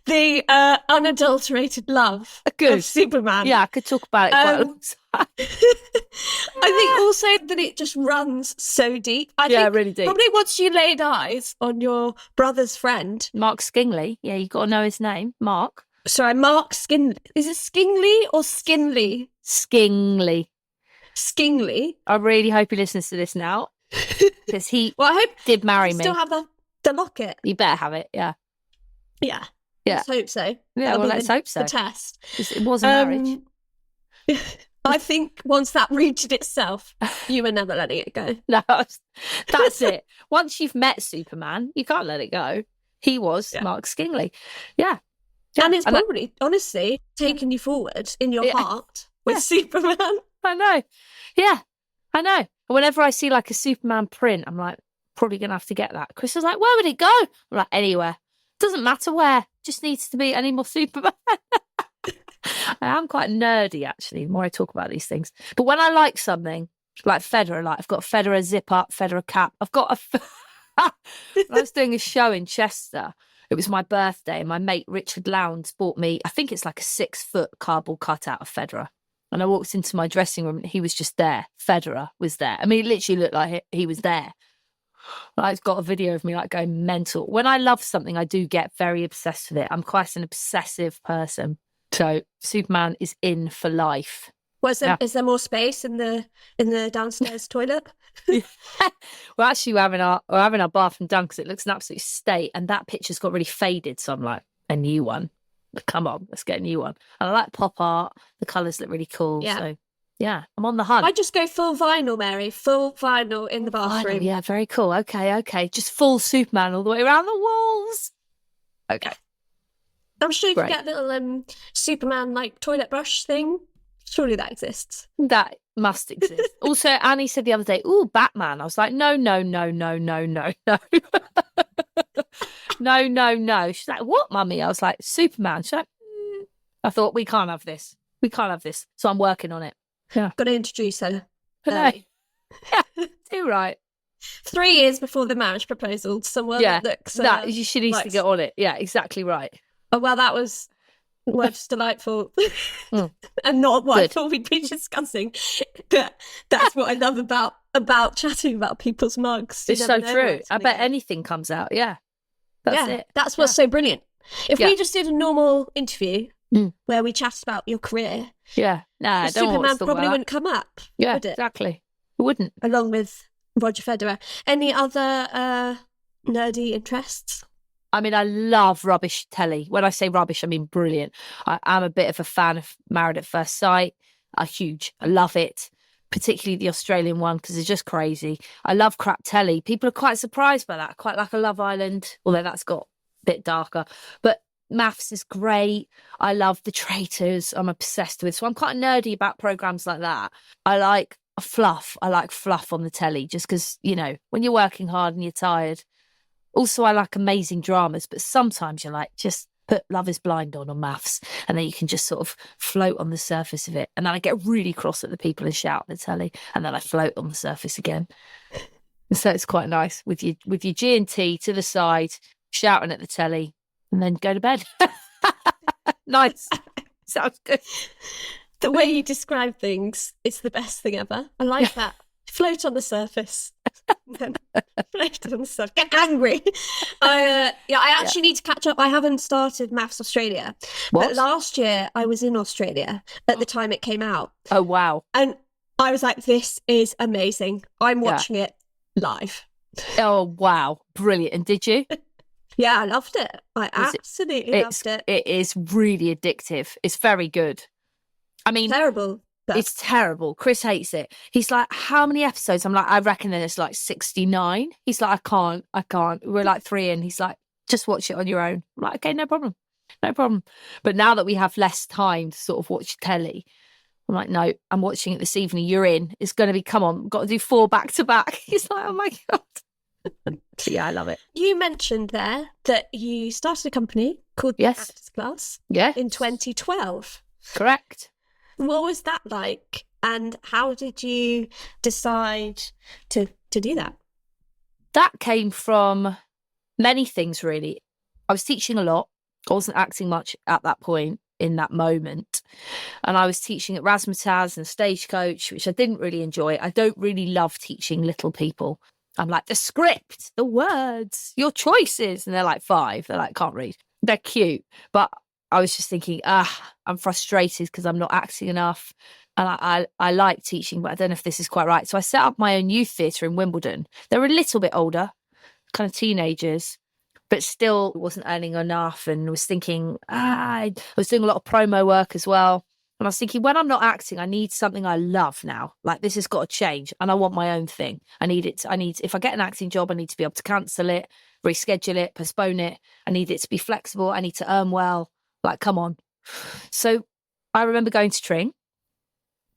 the unadulterated love of Superman. Yeah, I could talk about it quite a long time. I think also that it just runs so deep. I think really deep. Probably once you laid eyes on your brother's friend. Mark Skingley. Yeah, you got to know his name. Mark. Sorry, Mark Skinley. Is it Skingley or Skinley? Skingley. Skingley. I really hope he listens to this now, because he I hope did marry me. Still have the locket. You better have it. Yeah. Yeah. Yeah. Let's hope so. Yeah. Well, let's hope so. The test. It was a marriage. I think once that reached itself, you were never letting it go. No, that's it. Once you've met Superman, you can't let it go. He was Mark Skingley. Yeah. And it's probably, honestly, taken you forward in your heart with Superman. I know. Yeah, I know. Whenever I see like a Superman print, I'm like, probably going to have to get that. Chris was like, where would it go? I'm like, anywhere. Doesn't matter where. Just needs to be any more Superman. I am quite nerdy, actually, the more I talk about these things. But when I like something, like Federer, like I've got a Federer zip-up, Federer cap. I've got when I was doing a show in Chester, it was my birthday, and my mate Richard Lowndes bought me, I think it's like a 6-foot cardboard cutout of Federer. And I walked into my dressing room and he was just there. Federer was there. I mean, it literally looked like he was there. I've got a video of me like going mental. When I love something, I do get very obsessed with it. I'm quite an obsessive person. So Superman is in for life. Is there more space in the downstairs toilet? Well, actually, we're having our bathroom done because it looks an absolute state, and that picture's got really faded. So I'm like, a new one. Come on, let's get a new one. And I like pop art. The colours look really cool. Yeah. So yeah, I'm on the hunt. I just go full vinyl, Mary. Full vinyl in the bathroom. Vinyl, yeah, very cool. Okay. Just full Superman all the way around the walls. Okay. I'm sure you can get a little Superman like toilet brush thing. Surely that exists. That must exist. Also, Annie said the other day, "Ooh, Batman." I was like, no. No. She's like, "What, Mummy?" I was like, "Superman." She's like, I thought, we can't have this. So I'm working on it. Yeah. Got to introduce her. Yeah, too right. 3 years before the marriage proposal, someone that looks... she needs to get on it. Yeah, exactly right. Oh, well, that was... just delightful. And not what I thought we'd be discussing. But that's what I love about chatting about people's mugs. It's so true. I bet anything comes out. Yeah. That's it. That's what's so brilliant. If we just did a normal interview where we chatted about your career, Superman probably wouldn't come up, would it? Exactly. It wouldn't. Along with Roger Federer. Any other nerdy interests? I mean, I love rubbish telly. When I say rubbish, I mean brilliant. I am a bit of a fan of Married at First Sight. I love it. particularly the Australian one, because they're just crazy. I love crap telly. People are quite surprised by that. I quite like a Love Island, although that's got a bit darker. But Maths is great. I love The Traitors. I'm obsessed with. So I'm quite nerdy about programs like that. I like fluff. I like fluff on the telly just because, you know, when you're working hard and you're tired. Also, I like amazing dramas, but sometimes you're like, just put Love is Blind on Maths and then you can just sort of float on the surface of it. And then I get really cross at the people and shout at the telly and then I float on the surface again. And so it's quite nice with your G&T to the side, shouting at the telly, and then go to bed. Nice. Sounds good. The way you describe things, it's the best thing ever. I like that. Float on the surface. Float on the surface. Get angry. I actually need to catch up. I haven't started Maths Australia. What? But last year I was in Australia at the time it came out. Oh, wow. And I was like, this is amazing. I'm watching it live. Oh, wow. Brilliant. And did you? Yeah, I loved it. I absolutely loved it. It is really addictive. It's very good. I mean, Terrible. But it's terrible. Chris hates it. He's like, how many episodes? I'm like, I reckon there's like 69. He's like, I can't. We're like 3 in. He's like, just watch it on your own. I'm like, okay, no problem. But now that we have less time to sort of watch telly, I'm like, no, I'm watching it this evening. You're in. It's going to be, come on, got to do 4 back to back. He's like, oh my God. Yeah, I love it. you mentioned there that you started a company called the Yes. Actors Class Yeah, in 2012. correct. What was that like? And how did you decide to do that? That came from many things, really. I was teaching a lot. I wasn't acting much at that point in that moment. And I was teaching at Razzmatazz and Stagecoach, which I didn't really enjoy. I don't really love teaching little people. I'm like, the script, the words, your choices. And they're like 5. They're like, can't read. They're cute. But I was just thinking, I'm frustrated because I'm not acting enough. And I like teaching, but I don't know if this is quite right. So I set up my own youth theatre in Wimbledon. They were a little bit older, kind of teenagers, but still wasn't earning enough. And was thinking, I was doing a lot of promo work as well. And I was thinking, when I'm not acting, I need something I love now. Like, this has got to change. And I want my own thing. If I get an acting job, I need to be able to cancel it, reschedule it, postpone it. I need it to be flexible. I need to earn well. Like, come on. So I remember going to Tring,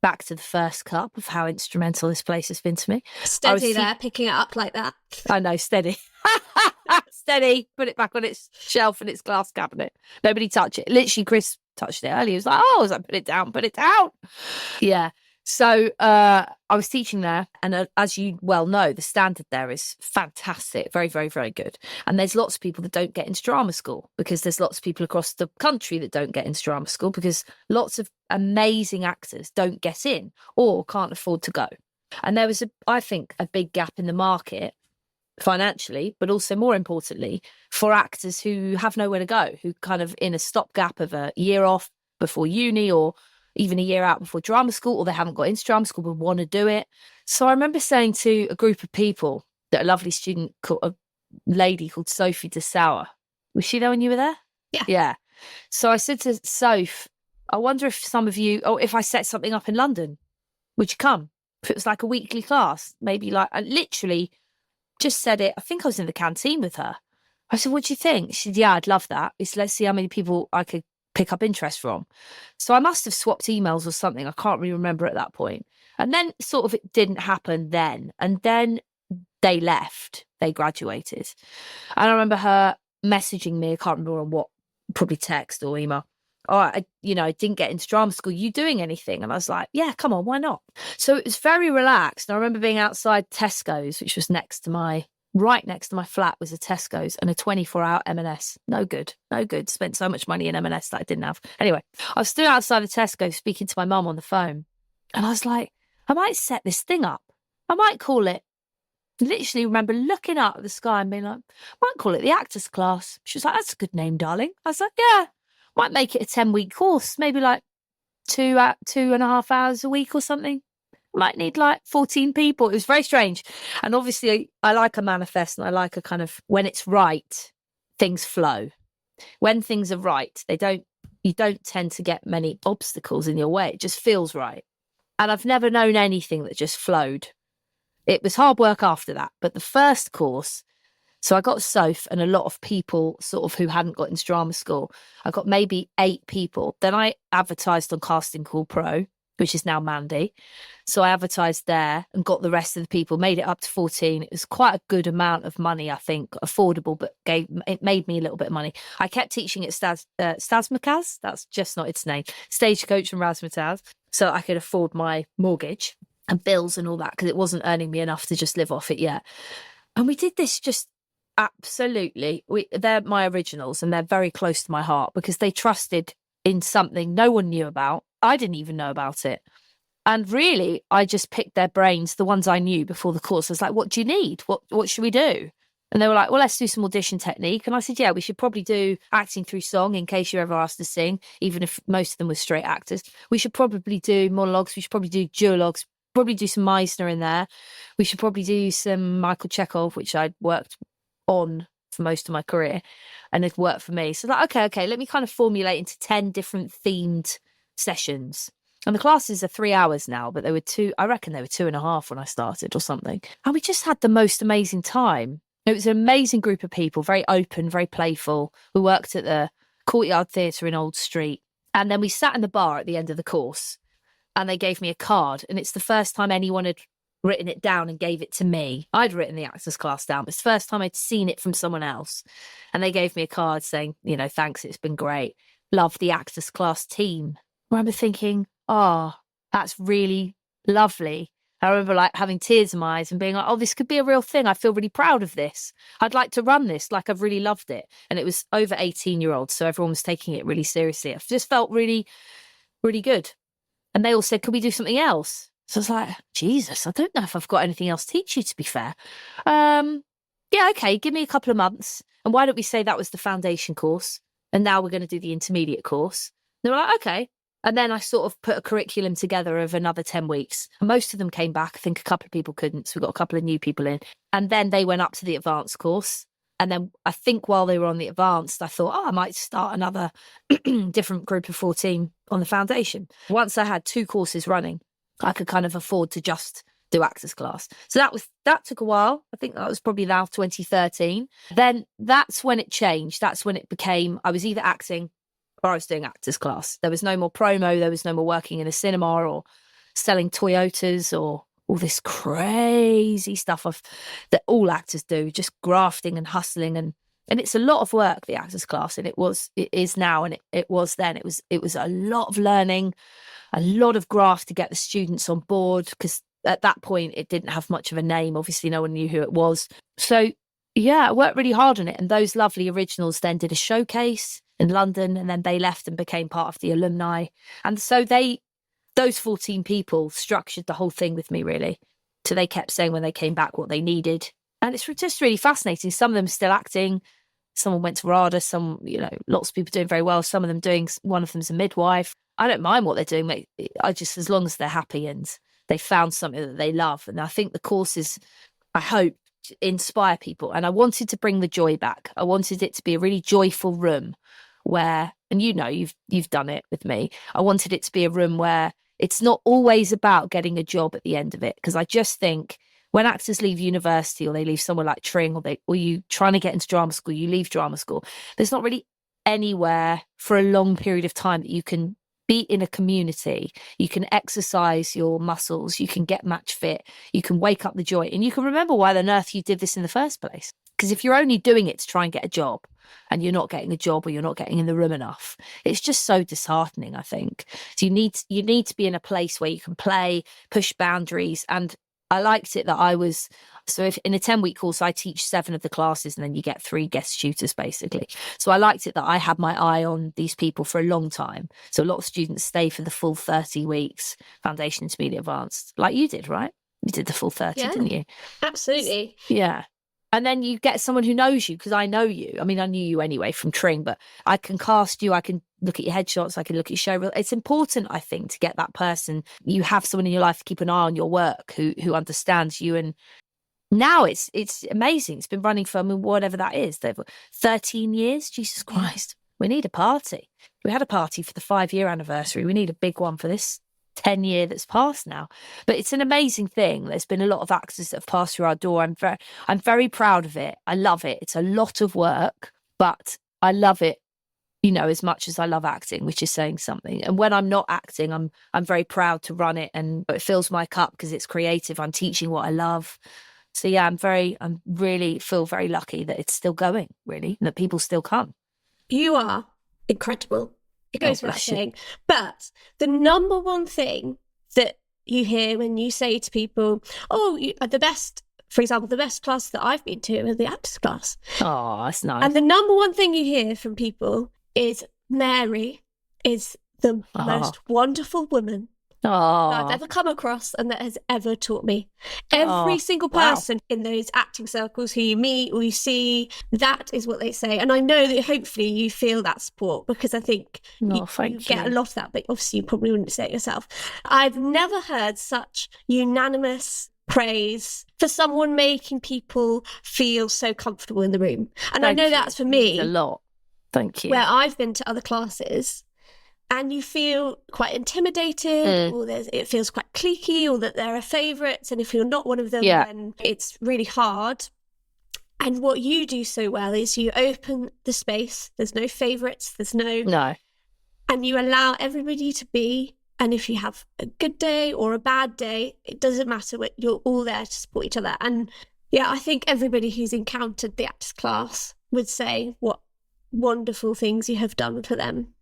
back to the first cup of how instrumental this place has been to me. Steady there, picking it up like that. I know, steady. Steady. Put it back on its shelf in its glass cabinet. Nobody touch it. Literally, Chris touched it earlier. He was like, oh, I was like, put it down. Yeah. So I was teaching there. And as you well know, the standard there is fantastic. Very, very, very good. And there's lots of people that don't get into drama school because there's lots of people across the country that don't get into drama school because lots of amazing actors don't get in or can't afford to go. And there was, I think, a big gap in the market financially, but also more importantly, for actors who have nowhere to go, who kind of in a stopgap of a year off before uni or even a year out before drama school, or they haven't got into drama school but want to do it. So I remember saying to a group of people that a lovely student, a lady called Sophie de Sauer, was she there when you were there? Yeah. So I said to Soph, I wonder if some of you, or if I set something up in London, would you come? If it was like a weekly class, maybe like, I literally just said it. I think I was in the canteen with her. I said, what do you think? She said, yeah, I'd love that. Let's see how many people I could pick up interest from. So I must have swapped emails or something. I can't really remember at that point. And then sort of it didn't happen then. And then they left. They graduated. And I remember her messaging me. I can't remember on what, probably text or email. Oh, I didn't get into drama school. You doing anything? And I was like, yeah, come on, why not? So it was very relaxed. And I remember being outside Tesco's, which was right next to my flat was a Tesco's and a 24-hour M&S. No good. Spent so much money in M&S that I didn't have. Anyway, I was still outside of Tesco speaking to my mum on the phone. And I was like, I might set this thing up. I might call it. Literally remember looking up at the sky and being like, I might call it the Actors Class. She was like, that's a good name, darling. I was like, yeah. Might make it a 10-week course, maybe like 2.5 hours a week or something. Might need like 14 people. It was very strange. And obviously I like a manifest and I like a kind of, when it's right, things flow. When things are right, you don't tend to get many obstacles in your way. It just feels right. And I've never known anything that just flowed. It was hard work after that. But the first course, so I got Soph and a lot of people sort of who hadn't got into drama school. I got maybe 8 people. Then I advertised on Casting Call Pro, which is now Mandy. So I advertised there and got the rest of the people, made it up to 14. It was quite a good amount of money, I think, affordable, but it made me a little bit of money. I kept teaching at Stasmacaz, that's just not its name, Stagecoach and Razzmatazz, so I could afford my mortgage and bills and all that, because it wasn't earning me enough to just live off it yet. And we did this just absolutely. They're my originals and they're very close to my heart because they trusted in something no one knew about. I didn't even know about it. And really, I just picked their brains, the ones I knew before the course. I was like, what do you need? What should we do? And they were like, well, let's do some audition technique. And I said, yeah, we should probably do acting through song in case you're ever asked to sing, even if most of them were straight actors. We should probably do monologues. We should probably do duologues, probably do some Meisner in there. We should probably do some Michael Chekhov, which I'd worked on for most of my career and it worked for me. So like, okay, let me kind of formulate into 10 different themed sessions. And the classes are 3 hours now, but I reckon they were 2.5 when I started or something. And we just had the most amazing time. It was an amazing group of people, very open, very playful. We worked at the Courtyard Theatre in Old Street. And then we sat in the bar at the end of the course and they gave me a card. And it's the first time anyone had written it down and gave it to me. I'd written the actors class down, but it's the first time I'd seen it from someone else. And they gave me a card saying, thanks, it's been great. Love the actors class team. I remember thinking, that's really lovely. I remember like having tears in my eyes and being like, oh, this could be a real thing. I feel really proud of this. I'd like to run this. Like I've really loved it. And it was over 18-year-olds. So everyone was taking it really seriously. I just felt really, really good. And they all said, could we do something else? So I was like, Jesus, I don't know if I've got anything else to teach you, to be fair. Yeah, okay, give me a couple of months. And why don't we say that was the foundation course? And now we're going to do the intermediate course. And they were like, okay. And then I sort of put a curriculum together of another 10 weeks. And most of them came back. I think a couple of people couldn't. So we got a couple of new people in. And then they went up to the advanced course. And then I think while they were on the advanced, I thought, I might start another different group of 14 on the foundation. Once I had 2 courses running, I could kind of afford to just do actors class. So that took a while. I think that was probably now 2013. Then that's when it changed. That's when it became, I was either acting or I was doing actors class. There was no more promo. There was no more working in a cinema or selling Toyotas or all this crazy stuff that all actors do, just grafting and hustling. And it's a lot of work, the actors class. And it is now, and it was then. It was a lot of learning, a lot of graft to get the students on board, because at that point it didn't have much of a name. Obviously no one knew who it was. So yeah, I worked really hard on it. And those lovely originals then did a showcase in London, and then they left and became part of the alumni. And so those 14 people structured the whole thing with me, really. So they kept saying when they came back what they needed. And it's just really fascinating. Some of them still acting. Someone went to RADA, some, lots of people doing very well. Some of them one of them's a midwife. I don't mind what they're doing, mate. As long as they're happy and they found something that they love. And I think the courses, I hope, inspire people. And I wanted to bring the joy back. I wanted it to be a really joyful room where, and you've done it with me. I wanted it to be a room where it's not always about getting a job at the end of it. Because I just think when actors leave university or they leave somewhere like Tring or you trying to get into drama school, you leave drama school, there's not really anywhere for a long period of time that you can be in a community. You can exercise your muscles, you can get match fit, you can wake up the joy, and you can remember why on earth you did this in the first place. Because if you're only doing it to try and get a job and you're not getting a job or you're not getting in the room enough, it's just so disheartening, I think. So you need to be in a place where you can play, push boundaries. And I liked it that so if in a 10-week course, I teach 7 of the classes and then you get 3 guest tutors, basically. So I liked it that I had my eye on these people for a long time. So a lot of students stay for the full 30 weeks, foundation, intermediate, advanced, like you did, right? You did the full 30, didn't you? Absolutely. Yeah. And then you get someone who knows you, because I know you. I mean, I knew you anyway from Tring, but I can cast you. I can look at your headshots. I can look at your show reel. It's important, I think, to get that person. You have someone in your life to keep an eye on your work who understands you. And now it's amazing. It's been running for, whatever that is. They've 13 years. Jesus Christ. We need a party. We had a party for the 5-year anniversary. We need a big one for this 10 year that's passed now. But it's an amazing thing. There's been a lot of actors that have passed through our door. I'm very proud of it. I love it. It's a lot of work, but I love it, you know, as much as I love acting, which is saying something. And when I'm not acting, I'm very proud to run it, and it fills my cup because it's creative. I'm teaching what I love. So yeah, I'm really feel very lucky that it's still going, really, and that people still come. You are incredible. It goes without bless you. saying. But the number one thing that you hear when you say to people, oh, you are the best, for example, the best class that I've been to is the actors class. Oh, that's nice. And the number one thing you hear from people is Mary is the most wonderful woman that I've ever come across and that has ever taught me. Every single person in those acting circles who you meet or you see, that is what they say. And I know that hopefully you feel that support, because I think you get a lot of that, but obviously you probably wouldn't say it yourself. I've never heard such unanimous praise for someone making people feel so comfortable in the room. And I know that's for me. A lot. Thank you. Where I've been to other classes and you feel quite intimidated, or it feels quite cliquey, or that there are favourites, and if you're not one of them, then it's really hard. And what you do so well is you open the space. There's no favourites. There's no. And you allow everybody to be. And if you have a good day or a bad day, it doesn't matter. You're all there to support each other. And yeah, I think everybody who's encountered the actors class would say what wonderful things you have done for them.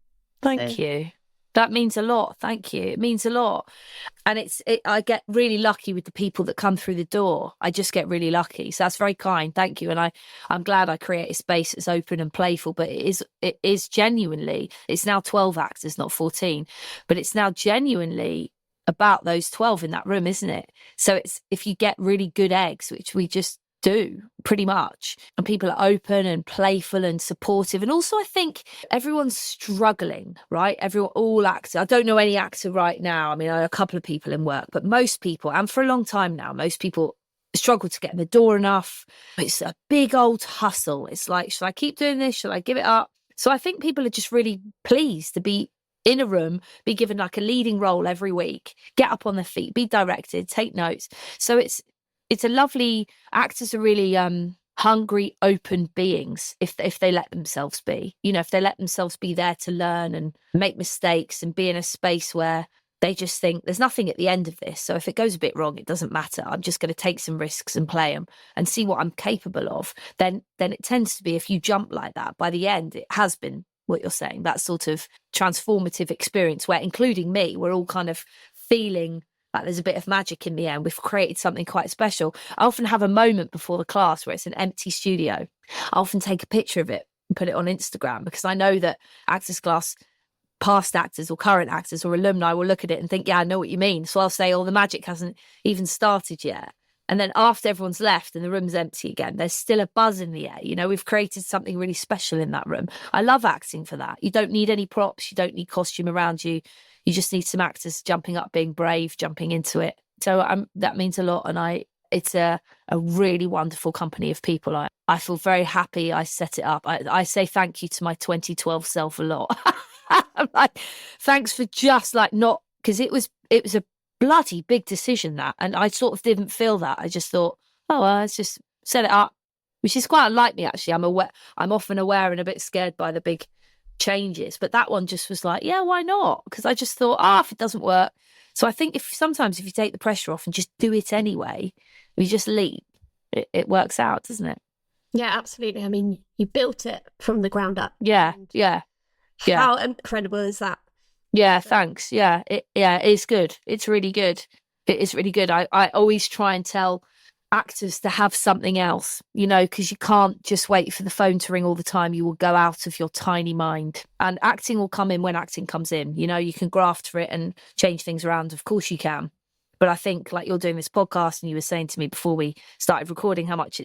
Thank you. That means a lot. Thank you. It means a lot. And I get really lucky with the people that come through the door. I just get really lucky. So that's very kind. Thank you. And I'm glad I create a space that's open and playful, but it is genuinely, it's now 12 actors, not 14, but it's now genuinely about those 12 in that room, isn't it? So it's, if you get really good eggs, which we just do pretty much, and people are open and playful and supportive, and also I think everyone's struggling, right? All actors, I don't know any actor right now, I mean I know a couple of people in work, but most people, and for a long time now, most people struggle to get in the door enough. It's a big old hustle. It's like, should I keep doing this? Should I give it up? So I think people are just really pleased to be in a room, be given like a leading role every week, get up on their feet, be directed, take notes. So it's a lovely, actors are really hungry, open beings if they let themselves be. You know, if they let themselves be there to learn and make mistakes and be in a space where they just think there's nothing at the end of this. So if it goes a bit wrong, it doesn't matter. I'm just going to take some risks and play them and see what I'm capable of. Then it tends to be, if you jump like that, by the end, it has been what you're saying, that sort of transformative experience where, including me, we're all kind of feeling like there's a bit of magic in the end. We've created something quite special. I often have a moment before the class where it's an empty studio. I often take a picture of it and put it on Instagram, because I know that actors class, past actors or current actors or alumni will look at it and think, yeah, I know what you mean. So I'll say, oh, the magic hasn't even started yet. And then after everyone's left and the room's empty again, there's still a buzz in the air. You know, we've created something really special in that room. I love acting for that. You don't need any props. You don't need costume around you. You just need some actors jumping up, being brave, jumping into it. So that means a lot. And it's a really wonderful company of people. I feel very happy I set it up. I say thank you to my 2012 self a lot. I'm like, thanks for just like not, because it was a bloody big decision, that. And I sort of didn't feel that. I just thought, oh, well, let's just set it up, which is quite unlike me, actually. I'm often aware and a bit scared by the big changes, but that one just was like, yeah, why not? Because I just thought, if it doesn't work. So I think sometimes if you take the pressure off and just do it anyway, you just leap, it works out, doesn't it? Yeah, absolutely. I mean, you built it from the ground up. Yeah. How incredible is that? Yeah, thanks. Yeah, it's good. It's really good. It is really good. I always try and tell actors to have something else, you know, because you can't just wait for the phone to ring all the time. You will go out of your tiny mind, and acting will come in when acting comes in. You know, you can graft for it and change things around. Of course you can. But I think, like, you're doing this podcast and you were saying to me before we started recording how much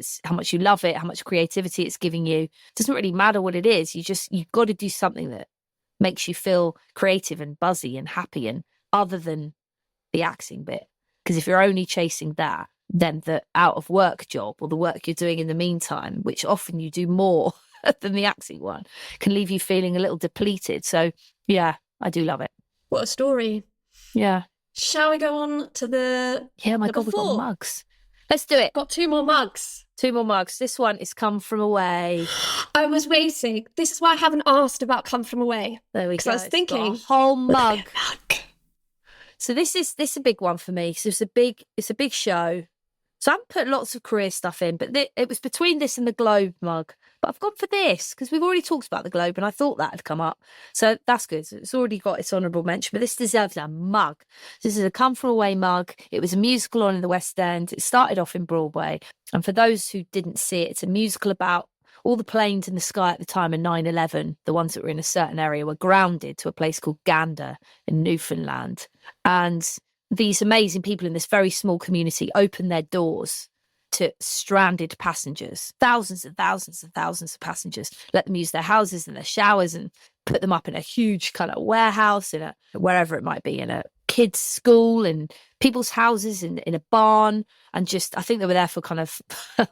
you love it, how much creativity it's giving you. It doesn't really matter what it is. You've got to do something that makes you feel creative and buzzy and happy, and other than the acting bit. Because if you're only chasing that, then the out of work job or the work you're doing in the meantime, which often you do more than the acting one, can leave you feeling a little depleted. So yeah, I do love it. What a story. Yeah. Shall we go on to the Yeah, my number God, we've got 4? mugs. Let's do it. Got 2 more mugs. 2 more mugs. This one is Come From Away. I was waiting. This is why I haven't asked about Come From Away. There we Because go. I was It's thinking, got a whole mug. mug. So this is a big one for me. So it's a big show. So I haven't put lots of career stuff in, but it was between this and the Globe mug. But I've gone for this because we've already talked about the Globe and I thought that had come up. So that's good. So it's already got its honourable mention, but this deserves a mug. This is a Come From Away mug. It was a musical on in the West End. It started off in Broadway. And for those who didn't see it, it's a musical about all the planes in the sky at the time of 9/11, the ones that were in a certain area, were grounded to a place called Gander in Newfoundland. And these amazing people in this very small community opened their doors to stranded passengers, thousands and thousands and thousands of passengers, let them use their houses and their showers and put them up in a huge kind of warehouse, in a wherever it might be, in a kids' school, in people's houses, in a barn. And just, I think they were there for kind of,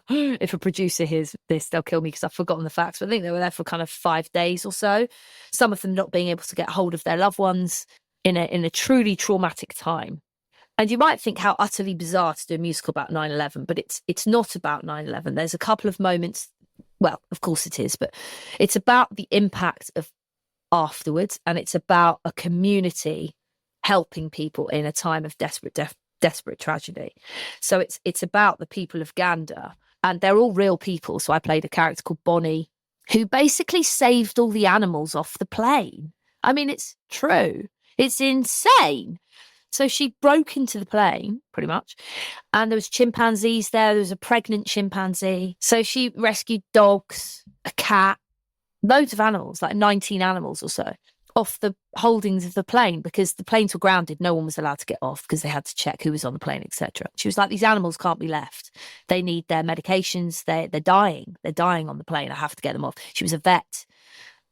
if a producer hears this, they'll kill me because I've forgotten the facts, but I think they were there for kind of 5 days or so. Some of them not being able to get hold of their loved ones in a truly traumatic time. And you might think how utterly bizarre to do a musical about 9/11, but it's not about 9/11. There's a couple of moments, well, of course it is, but it's about the impact of afterwards, and it's about a community helping people in a time of desperate tragedy. So it's about the people of Gander, and they're all real people. So I played a character called Bonnie, who basically saved all the animals off the plane. I mean, it's true. It's insane. So she broke into the plane, pretty much, and there was chimpanzees there. There was a pregnant chimpanzee. So she rescued dogs, a cat, loads of animals, like 19 animals or so, off the holdings of the plane because the planes were grounded. No one was allowed to get off because they had to check who was on the plane, etc. She was like, these animals can't be left. They need their medications. They're dying. They're dying on the plane. I have to get them off. She was a vet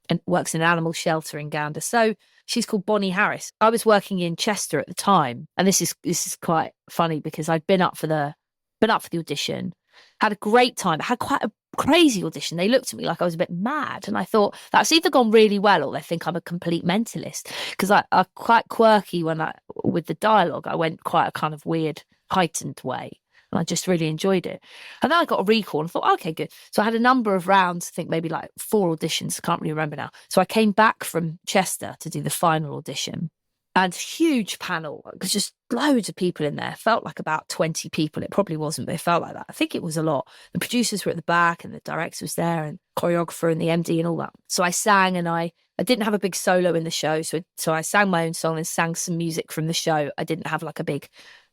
and works in an animal shelter in Gander. So she's called Bonnie Harris. I was working in Chester at the time, and this is quite funny because I'd been up for the audition, had a great time, had quite a crazy audition. They looked at me like I was a bit mad, and I thought that's either gone really well or they think I'm a complete mentalist because I'm quite quirky with the dialogue. I went quite a kind of weird, heightened way. And I just really enjoyed it. And then I got a recall and thought, okay, good. So I had a number of rounds, I think maybe like 4 auditions. I can't really remember now. So I came back from Chester to do the final audition. And huge panel, because just loads of people in there. It felt like about 20 people. It probably wasn't, but it felt like that. I think it was a lot. The producers were at the back and the director was there and choreographer and the MD and all that. So I sang, and I didn't have a big solo in the show. So I sang my own song and sang some music from the show. I didn't have like a big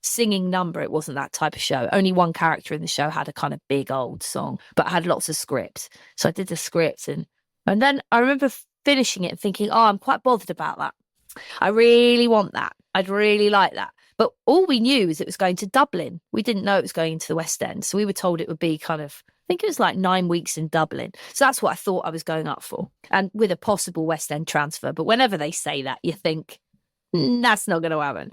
singing number. It wasn't that type of show. Only one character in the show had a kind of big old song, but I had lots of scripts. So I did the script, and then I remember finishing it and thinking, oh, I'm quite bothered about that. I really want that. I'd really like that. But all we knew is it was going to Dublin. We didn't know it was going to the West End. So we were told it would be kind of, I think it was like 9 weeks in Dublin. So that's what I thought I was going up for, and with a possible West End transfer. But whenever they say that, you think, that's not going to happen.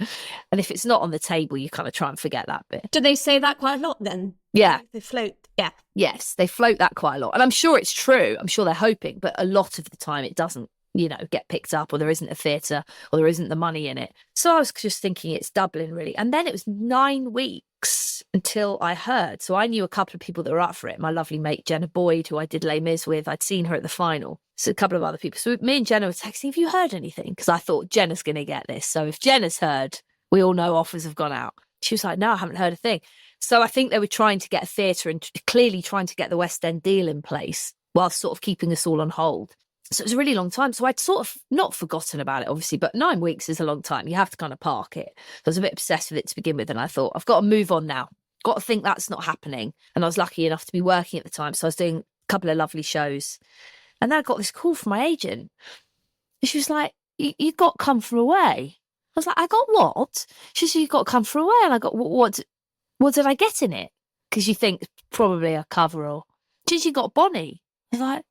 And if it's not on the table, you kind of try and forget that bit. Do they say that quite a lot then? Yeah. They float, yeah. Yes, they float that quite a lot. And I'm sure it's true. I'm sure they're hoping. But a lot of the time it doesn't, get picked up, or there isn't a theatre, or there isn't the money in it. So I was just thinking it's Dublin, really. And then it was 9 weeks until I heard. So I knew a couple of people that were up for it. My lovely mate, Jenna Boyd, who I did Les Mis with. I'd seen her at the final. So a couple of other people. So me and Jenna were texting, have you heard anything? Because I thought Jenna's going to get this. So if Jenna's heard, we all know offers have gone out. She was like, no, I haven't heard a thing. So I think they were trying to get a theatre and clearly trying to get the West End deal in place while sort of keeping us all on hold. So it was a really long time. So I'd sort of not forgotten about it, obviously, but 9 weeks is a long time. You have to kind of park it. So I was a bit obsessed with it to begin with. And I thought, I've got to move on now. Got to think that's not happening. And I was lucky enough to be working at the time. So I was doing a couple of lovely shows. And then I got this call from my agent. And she was like, you got Come From Away. I was like, I got what? She said, you got Come From Away. And I got, what did I get in it? Because you think probably a cover, or she said, you got Bonnie. I was like,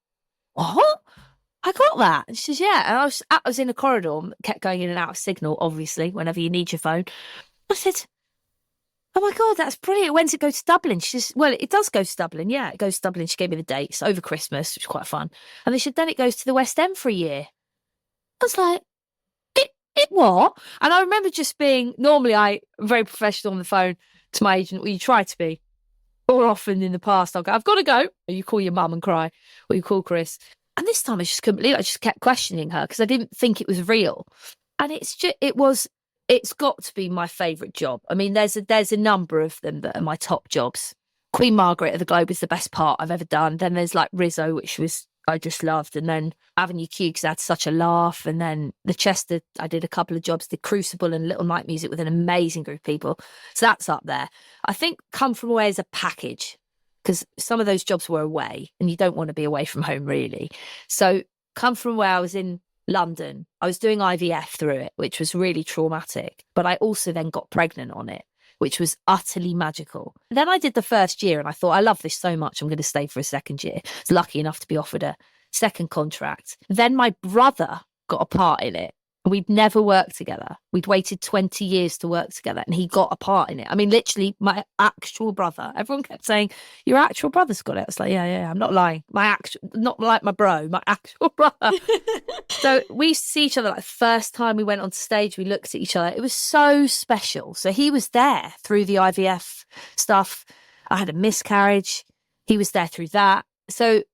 what? I got that. And she says, yeah. And I was in a corridor, kept going in and out of signal, obviously, whenever you need your phone. I said, oh my God, that's brilliant. When's it go to Dublin? She says, well, it does go to Dublin. Yeah, it goes to Dublin. She gave me the dates over Christmas, which was quite fun. And they said, then it goes to the West End for a year. I was like, it what? And I remember just being, normally I'm very professional on the phone to my agent, or you try to be. Or often in the past, I'll go, I've got to go. Or you call your mum and cry, or you call Chris. And this time I just couldn't believe it. I just kept questioning her because I didn't think it was real. And it's got to be my favourite job. I mean, there's a number of them that are my top jobs. Queen Margaret of the Globe is the best part I've ever done. Then there's like Rizzo, which I just loved. And then Avenue Q, because I had such a laugh. And then the Chester, I did a couple of jobs, the Crucible and Little Night Music with an amazing group of people. So that's up there. I think Come From Away as a package, because some of those jobs were away and you don't want to be away from home really. So Come From Away, I was in London. I was doing IVF through it, which was really traumatic. But I also then got pregnant on it, which was utterly magical. Then I did the first year and I thought, I love this so much, I'm going to stay for a second year. I was lucky enough to be offered a second contract. Then my brother got a part in it. We'd never worked together. We'd waited 20 years to work together and he got a part in it. I mean, literally my actual brother. Everyone kept saying, your actual brother's got it. I was like, yeah, I'm not lying. Not like my bro, my actual brother. So we used to see each other, like the first time we went on stage, we looked at each other. It was so special. So he was there through the IVF stuff. I had a miscarriage. He was there through that. So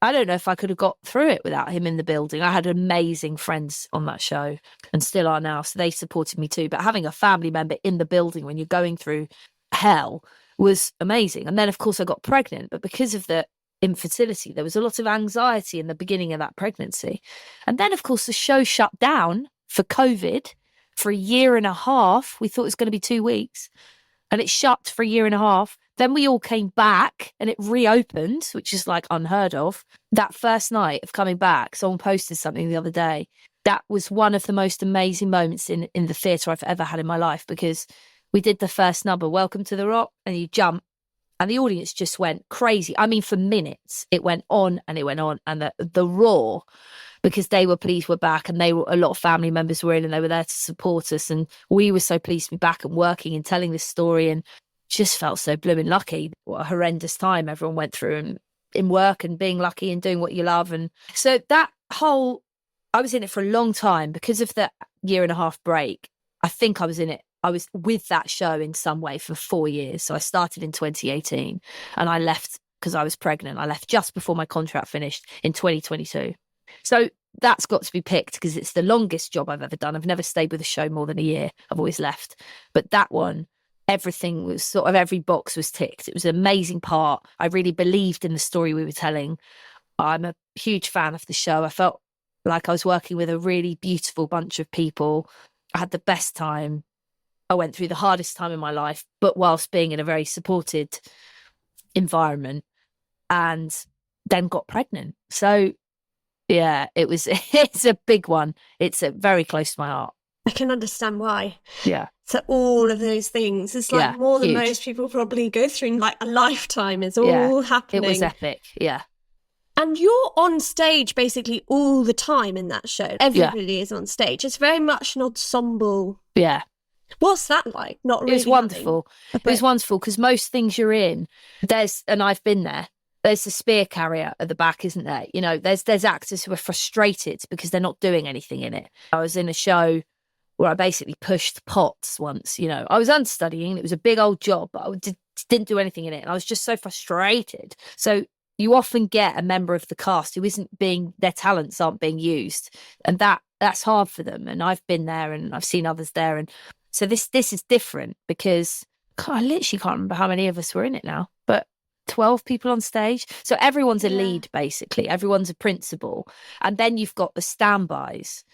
I don't know if I could have got through it without him in the building. I had amazing friends on that show and still are now. So they supported me too. But having a family member in the building when you're going through hell was amazing. And then, of course, I got pregnant. But because of the infertility, there was a lot of anxiety in the beginning of that pregnancy. And then, of course, the show shut down for COVID for a year and a half. We thought it was going to be 2 weeks. And it shut for a year and a half. Then we all came back and it reopened, which is like unheard of. That first night of coming back, someone posted something the other day. That was one of the most amazing moments in the theatre I've ever had in my life, because we did the first number, Welcome to the Rock, and you jump and the audience just went crazy. I mean, for minutes, it went on and it went on. And the roar, because they were pleased we're back and a lot of family members were in and they were there to support us. And we were so pleased to be back and working and telling this story, and just felt so blooming lucky. What a horrendous time everyone went through, and in work and being lucky and doing what you love. And so I was in it for a long time because of the year and a half break. I think I was in it. I was with that show in some way for 4 years. So I started in 2018 and I left because I was pregnant. I left just before my contract finished in 2022. So that's got to be picked because it's the longest job I've ever done. I've never stayed with a show more than a year. I've always left. But that one, everything was sort of, every box was ticked. It was an amazing part. I really believed in the story we were telling. I'm a huge fan of the show. I felt like I was working with a really beautiful bunch of people. I had the best time. I went through the hardest time in my life, but whilst being in a very supported environment, and then got pregnant. So yeah, it's a big one. It's very close to my heart. I can understand why. Yeah. So all of those things, it's like more than most people probably go through in like a lifetime. It's all happening. It was epic. Yeah. And you're on stage basically all the time in that show. Everybody is on stage. It's very much an ensemble. Yeah. What's that like? Not really. It was wonderful. It was wonderful because most things you're in, and I've been there, there's a spear carrier at the back, isn't there? You know, there's actors who are frustrated because they're not doing anything in it. I was in a show where I basically pushed pots once, you know. I was understudying. It was a big old job, but I didn't do anything in it. And I was just so frustrated. So you often get a member of the cast who their talents aren't being used. And that's hard for them. And I've been there and I've seen others there. And so this is different because I literally can't remember how many of us were in it now, but 12 people on stage. So everyone's a lead, basically. Everyone's a principal. And then you've got the standbys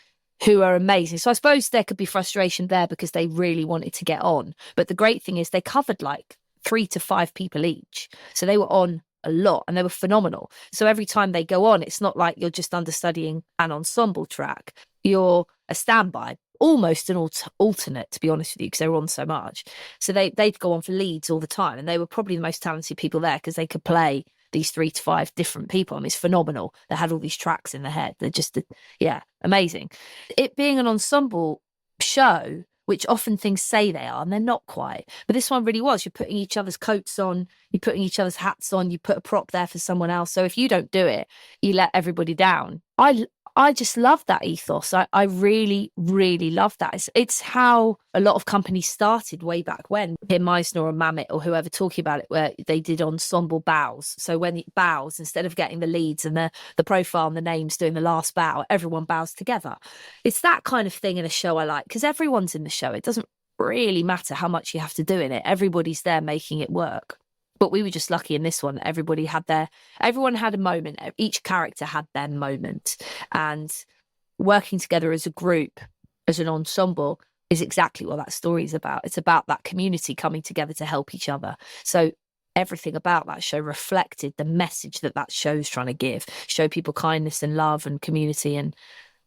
who are amazing. So I suppose there could be frustration there because they really wanted to get on. But the great thing is they covered like 3 to 5 people each. So they were on a lot and they were phenomenal. So every time they go on, it's not like you're just understudying an ensemble track. You're a standby, almost an alternate, to be honest with you, because they were on so much. So they'd go on for leads all the time. And they were probably the most talented people there because they could play these 3 to 5 different people. I mean, it's phenomenal. They had all these tracks in their head. They're just, amazing. It being an ensemble show, which often things say they are, and they're not quite. But this one really was. You're putting each other's coats on, you're putting each other's hats on, you put a prop there for someone else. So if you don't do it, you let everybody down. I just love that ethos. I really, really love that. It's how a lot of companies started way back when. Kim Meisner or Mamet or whoever talking about it, where they did ensemble bows. So when it bows, instead of getting the leads and the profile and the names doing the last bow, everyone bows together. It's that kind of thing in a show I like, because everyone's in the show. It doesn't really matter how much you have to do in it. Everybody's there making it work. But we were just lucky in this one. Everyone had a moment. Each character had their moment. And working together as a group, as an ensemble, is exactly what that story is about. It's about that community coming together to help each other. So everything about that show reflected the message that show's trying to give. Show people kindness and love and community and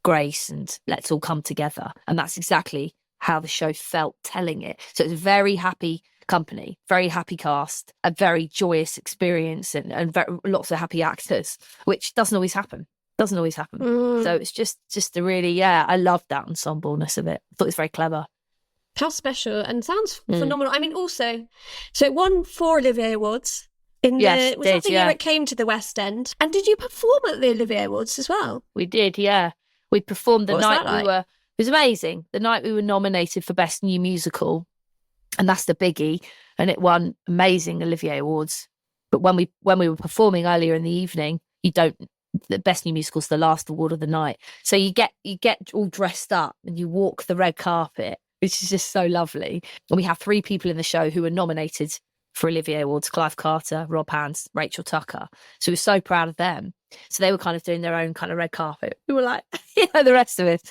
grace, and let's all come together. And that's exactly how the show felt telling it. So it's a very happy company, very happy cast, a very joyous experience, and lots of happy actors, which doesn't always happen. So it's just a really, I loved that ensembleness of it. I thought it was very clever. How special, and sounds phenomenal. I mean, also, so it won 4 Olivier Awards. Was that the year it came to the West End? And did you perform at the Olivier Awards as well? We did, yeah. We performed the night like? it was amazing. The night we were nominated for Best New Musical. And that's the biggie, and it won amazing Olivier Awards. But when we were performing earlier in the evening, the Best New Musical's the last award of the night. So you get all dressed up and you walk the red carpet, which is just so lovely. And we have 3 people in the show who were nominated for Olivier Awards: Clive Carter, Rob Hands, Rachel Tucker. So we're so proud of them. So they were kind of doing their own kind of red carpet. We were like, the rest of it.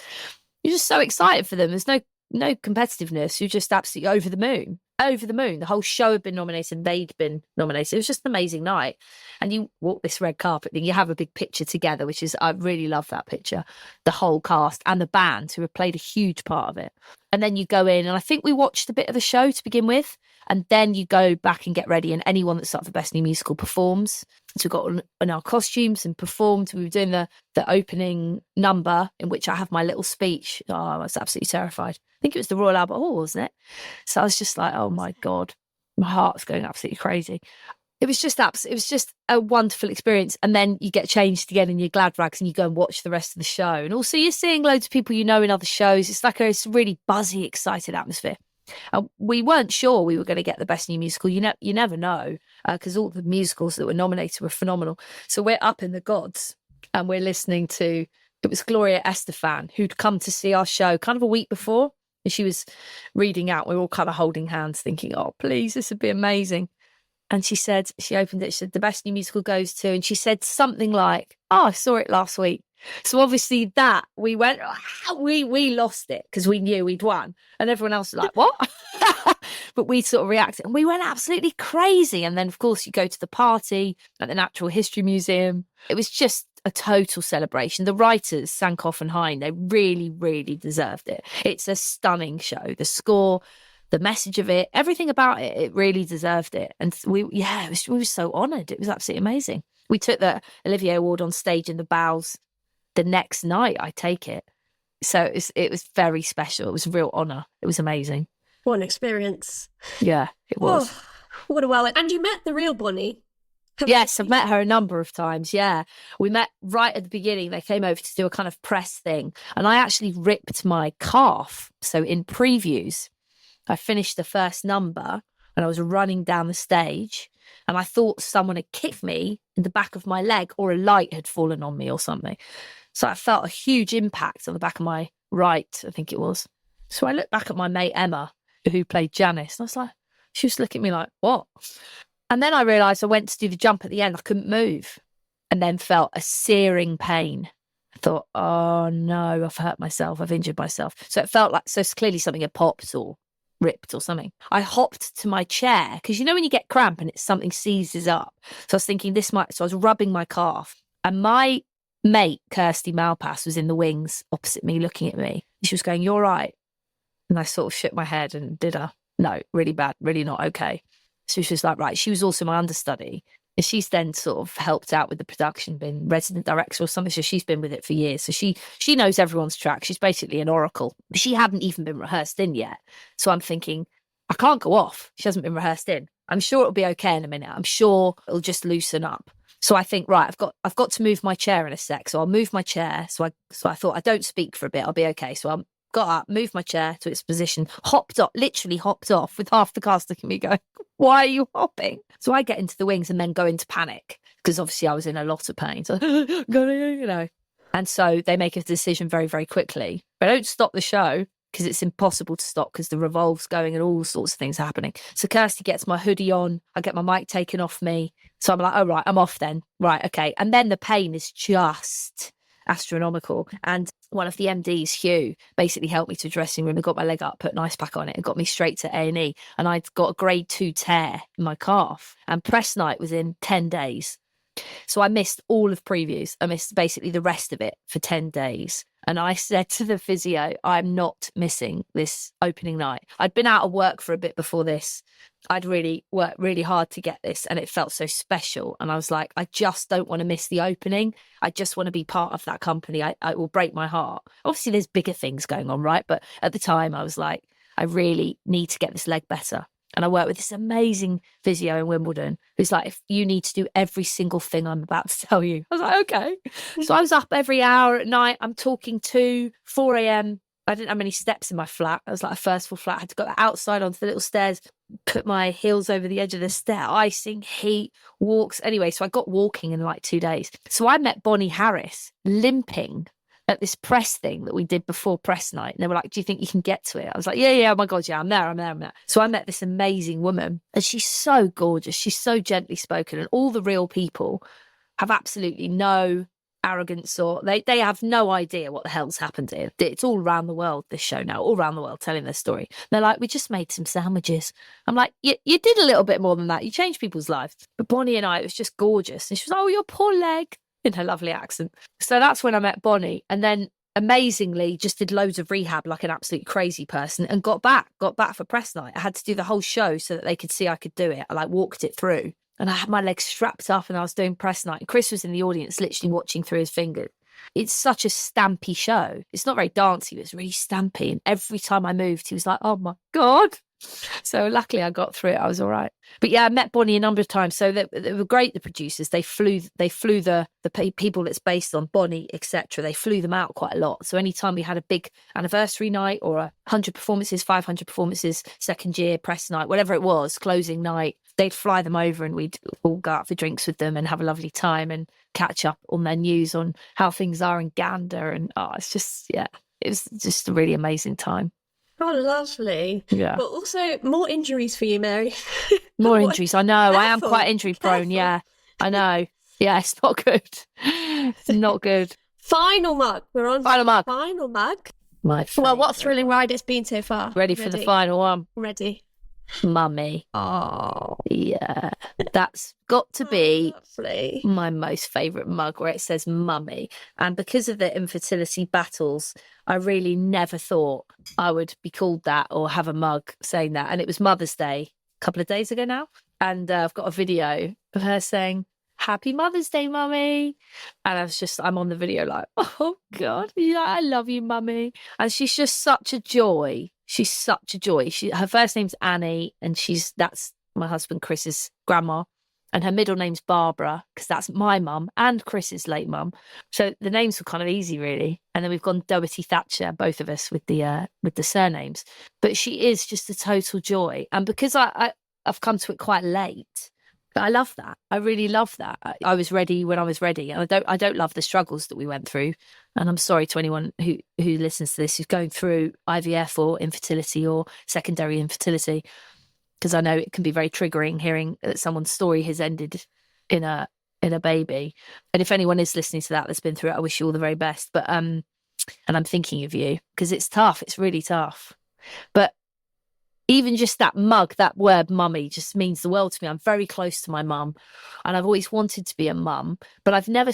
You're just so excited for them. There's no competitiveness. You're just absolutely over the moon. The whole show had been nominated and they'd been nominated. It was just an amazing night. And you walk this red carpet and you have a big picture together, which is, I really love that picture. The whole cast and the band who have played a huge part of it. And then you go in, and I think we watched a bit of the show to begin with, and then you go back and get ready, and anyone that's up for Best New Musical performs. So we got on our costumes and performed. We were doing the opening number, in which I have my little speech. Oh, I was absolutely terrified. I think it was the Royal Albert Hall, wasn't it? So I was just like, oh my God, my heart's going absolutely crazy. It was just a wonderful experience. And then you get changed again in your glad rags and you go and watch the rest of the show. And also you're seeing loads of people you know in other shows. It's like it's a really buzzy, excited atmosphere. We weren't sure we were going to get the Best New Musical. You never know, because all the musicals that were nominated were phenomenal. So we're up in the gods and we're listening to, it was Gloria Estefan, who'd come to see our show kind of a week before. And she was reading out. We were all kind of holding hands thinking, oh, please, this would be amazing. And she opened it, she said, the Best New Musical goes to, and she said something like, oh, I saw it last week. So obviously that we went, we lost it because we knew we'd won. And everyone else was like, what? But we sort of reacted and we went absolutely crazy. And then, of course, you go to the party at the Natural History Museum. It was just a total celebration. The writers, Sankoff and Hine, they really, really deserved it. It's a stunning show. The score, the message of it, everything about it, it really deserved it. And we were so honoured. It was absolutely amazing. We took the Olivier Award on stage in the bows the next night, I take it. So it was very special. It was a real honour. It was amazing. What an experience. Yeah, it was. Oh, what a whirlwind. And you met the real Bonnie. Yes, I've met her a number of times, yeah. We met right at the beginning. They came over to do a kind of press thing. And I actually ripped my calf. So in previews, I finished the first number and I was running down the stage and I thought someone had kicked me in the back of my leg or a light had fallen on me or something. So I felt a huge impact on the back of my right, I think it was. So I looked back at my mate Emma, who played Janice, and I was like, she was looking at me like, what? And then I realised I went to do the jump at the end. I couldn't move and then felt a searing pain. I thought, oh no, I've hurt myself. I've injured myself. So it felt like, so clearly something had popped or ripped or something. I hopped to my chair because you know when you get cramp and it's something seizes up. So I was thinking so I was rubbing my calf and my mate, Kirsty Malpass, was in the wings opposite me looking at me. She was going, you're right. And I sort of shook my head and did a, no, really bad, really not okay. So she was like, right. She was also my understudy. And she's then sort of helped out with the production, been resident director or something. So she's been with it for years. So she knows everyone's track. She's basically an oracle. She hadn't even been rehearsed in yet. So I'm thinking, I can't go off. She hasn't been rehearsed in. I'm sure it'll be okay in a minute. I'm sure it'll just loosen up. So I think, right, I've got to move my chair in a sec. So I'll move my chair. So I thought, I don't speak for a bit, I'll be okay. So I got up, moved my chair to its position, literally hopped off with half the cast looking at me going, why are you hopping? So I get into the wings and then go into panic because obviously I was in a lot of pain. So, you know. And so they make a decision very, very quickly. But I don't stop the show because it's impossible to stop because the revolve's going and all sorts of things are happening. So Kirsty gets my hoodie on. I get my mic taken off me. So I'm like, oh, right, I'm off then. Right, okay. And then the pain is just astronomical. And one of the MDs, Hugh, basically helped me to a dressing room and got my leg up, put an ice pack on it and got me straight to A&E. And I'd got a grade 2 tear in my calf. And press night was in 10 days. So I missed all of previews. I missed basically the rest of it for 10 days. And I said to the physio, I'm not missing this opening night. I'd been out of work for a bit before this. I'd really worked really hard to get this and it felt so special. And I was like, I just don't want to miss the opening. I just want to be part of that company. It will break my heart. Obviously, there's bigger things going on, right? But at the time, I was like, I really need to get this leg better. And I worked with this amazing physio in Wimbledon who's like, if you need to do every single thing I'm about to tell you. I was like, okay. So I was up every hour at night. I'm talking to 4 a.m. I didn't have many steps in my flat. I was like a first floor flat. I had to go outside onto the little stairs, put my heels over the edge of the stair, icing, heat, walks. Anyway, so I got walking in like 2 days. So I met Bonnie Harris limping at this press thing that we did before press night. And they were like, do you think you can get to it? I was like, yeah, oh my God, yeah, I'm there. So I met this amazing woman and she's so gorgeous. She's so gently spoken and all the real people have absolutely no arrogance or they have no idea what the hell's happened here. It's all around the world, this show now, all around the world telling their story. They're like, we just made some sandwiches. I'm like, you did a little bit more than that. You changed people's lives. But Bonnie and I, it was just gorgeous. And she was like, oh, your poor leg. In her lovely accent. So that's when I met Bonnie and then amazingly just did loads of rehab like an absolute crazy person and got back for press night. I had to do the whole show so that they could see I could do it. I like walked it through and I had my legs strapped up and I was doing press night. And Chris was in the audience literally watching through his fingers. It's such a stampy show. It's not very dancey, but it's really stampy. And every time I moved, he was like, oh my God. So luckily I got through it. I was all right. But yeah, I met Bonnie a number of times. So they were great, the producers. They flew the people it's based on, Bonnie, etc. They flew them out quite a lot. So anytime we had a big anniversary night or 100 performances, 500 performances, second year press night, whatever it was, closing night, they'd fly them over and we'd all go out for drinks with them and have a lovely time and catch up on their news on how things are in Gander. And it's just, yeah, it was just a really amazing time. Oh, lovely. Yeah. But also more injuries for you, Mary. More injuries. I know. Careful, I am quite injury prone. careful. Yeah, I know. Yeah, it's not good. It's not good. Final mug. We're on Final mug. Final mug. My Well, what a favourite. thrilling ride it's been so far. Ready for the final one. Ready. Mummy. Oh, Yeah. That's got to be lovely. my most favourite mug where it says mummy. And because of the infertility battles, I really never thought I would be called that or have a mug saying that. And it was Mother's Day a couple of days ago now. And I've got a video of her saying, Happy Mother's Day, Mummy. And I'm on the video like, oh God, yeah, I love you, Mummy. And she's just such a joy. She's such a joy. Her first name's Annie and that's my husband Chris's grandma. And her middle name's Barbara because that's my mum and Chris's late mum. So the names were kind of easy, really. And then we've gone Doherty Thatcher, both of us with the surnames. But she is just a total joy. And because I've come to it quite late, but I love that. I really love that. I was ready when I was ready. And I don't love the struggles that we went through. And I'm sorry to anyone who listens to this who's going through IVF or infertility or secondary infertility, because I know it can be very triggering hearing that someone's story has ended in a baby. And if anyone is listening to that that's been through it, I wish you all the very best. But and I'm thinking of you because it's tough. It's really tough. But even just that mug, that word mummy just means the world to me. I'm very close to my mum and I've always wanted to be a mum, but I've never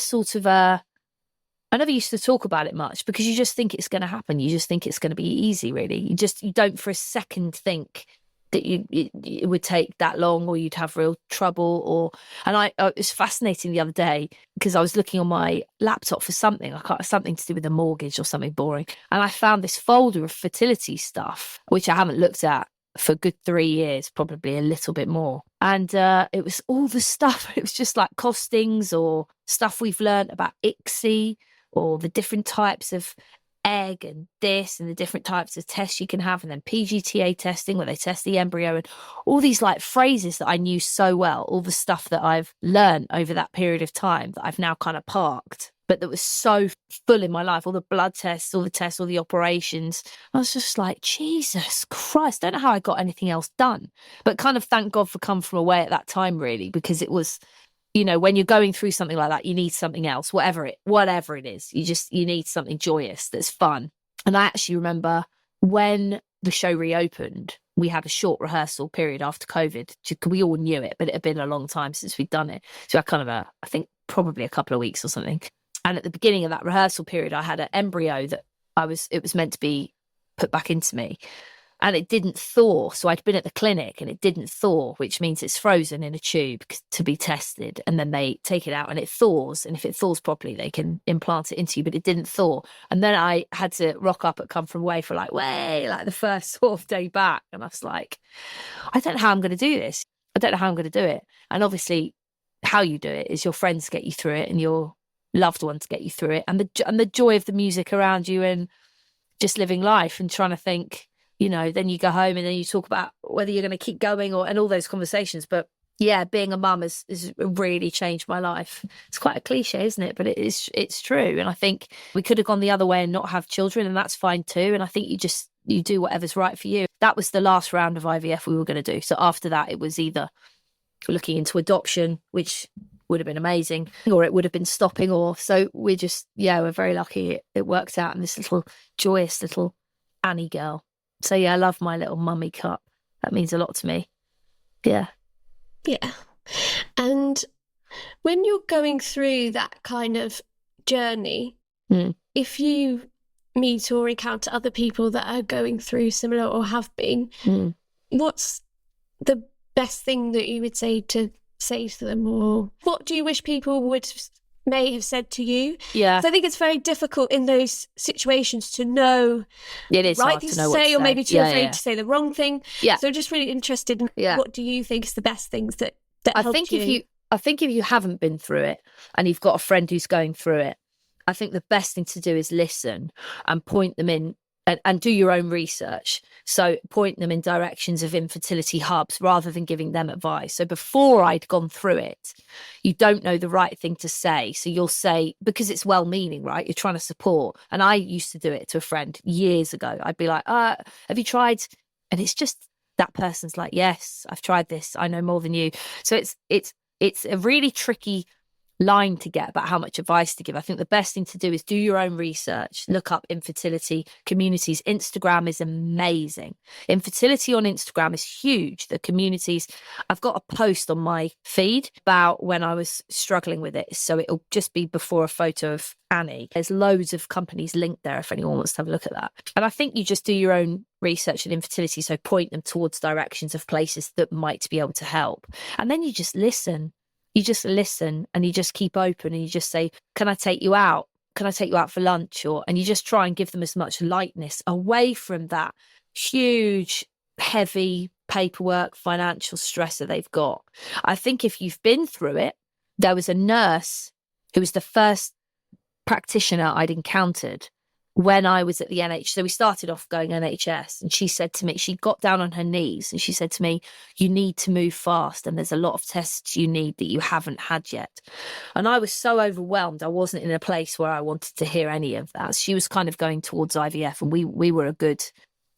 I never used to talk about it much because you just think it's going to happen. You just think it's going to be easy, really. You don't for a second think that it would take that long or you'd have real trouble. And it was fascinating the other day because I was looking on my laptop for something to do with a mortgage or something boring. And I found this folder of fertility stuff, which I haven't looked at for a good 3 years, probably a little bit more. And it was all the stuff. It was just like costings or stuff we've learned about ICSI or the different types of egg and this and the different types of tests you can have, and then PGTA testing where they test the embryo, and all these like phrases that I knew so well, all the stuff that I've learned over that period of time that I've now kind of parked, but that was so full in my life, all the blood tests, all the operations. I was just like, Jesus Christ, don't know how I got anything else done. But kind of thank God for come from away at that time, really, because it was, you know, when you're going through something like that, you need something else, whatever it is. You need something joyous that's fun. And I actually remember when the show reopened, we had a short rehearsal period after COVID. We all knew it, but it had been a long time since we'd done it. So I kind of, I think probably a couple of weeks or something. And at the beginning of that rehearsal period, I had an embryo that it was meant to be put back into me. And it didn't thaw. So I'd been at the clinic and it didn't thaw, which means it's frozen in a tube to be tested. And then they take it out and it thaws. And if it thaws properly, they can implant it into you, but it didn't thaw. And then I had to rock up at Come From Away for like the first sort of day back. And I was like, I don't know how I'm going to do this. I don't know how I'm going to do it. And obviously how you do it is your friends get you through it and your loved ones get you through it. And the joy of the music around you and just living life and trying to think, you know, then you go home and then you talk about whether you're going to keep going and all those conversations. But yeah, being a mum has really changed my life. It's quite a cliche, isn't it? But it's true. And I think we could have gone the other way and not have children, and that's fine too. And I think you do whatever's right for you. That was the last round of IVF we were going to do. So after that, it was either looking into adoption, which would have been amazing, or it would have been stopping, or so we're very lucky it worked out in this little joyous little Annie girl. So yeah, I love my little mummy cup. That means a lot to me. Yeah. Yeah. And when you're going through that kind of journey, if you meet or encounter other people that are going through similar or have been, what's the best thing that you would say to them, or what do you wish people may have said to you? Yeah. So I think it's very difficult in those situations to know it is right hard thing to to know say, or maybe too afraid to say the wrong thing. Yeah. So just really interested in what do you think is the best things that I helped think you? I think if you haven't been through it and you've got a friend who's going through it, I think the best thing to do is listen and point them in and do your own research. So point them in directions of infertility hubs rather than giving them advice. So before I'd gone through it, you don't know the right thing to say. So you'll say, because it's well-meaning, right? You're trying to support. And I used to do it to a friend years ago. I'd be like, have you tried? And it's just that person's like, yes, I've tried this. I know more than you. So it's a really tricky line to get about how much advice to give. I think the best thing to do is do your own research, look up infertility communities. Instagram is amazing. Infertility on Instagram is huge. The communities, I've got a post on my feed about when I was struggling with it. So it'll just be before a photo of Annie. There's loads of companies linked there if anyone wants to have a look at that. And I think you just do your own research in infertility. So point them towards directions of places that might be able to help. And then you just listen. You just listen and you just keep open and you just say, can I take you out? Can I take you out for lunch? And you just try and give them as much lightness away from that huge, heavy paperwork, financial stress that they've got. I think if you've been through it, there was a nurse who was the first practitioner I'd encountered when I was at the NHS. So we started off going NHS, and she said to me, she got down on her knees and she said to me, you need to move fast and there's a lot of tests you need that you haven't had yet. And I was so overwhelmed. I wasn't in a place where I wanted to hear any of that. She was kind of going towards IVF, and we were a good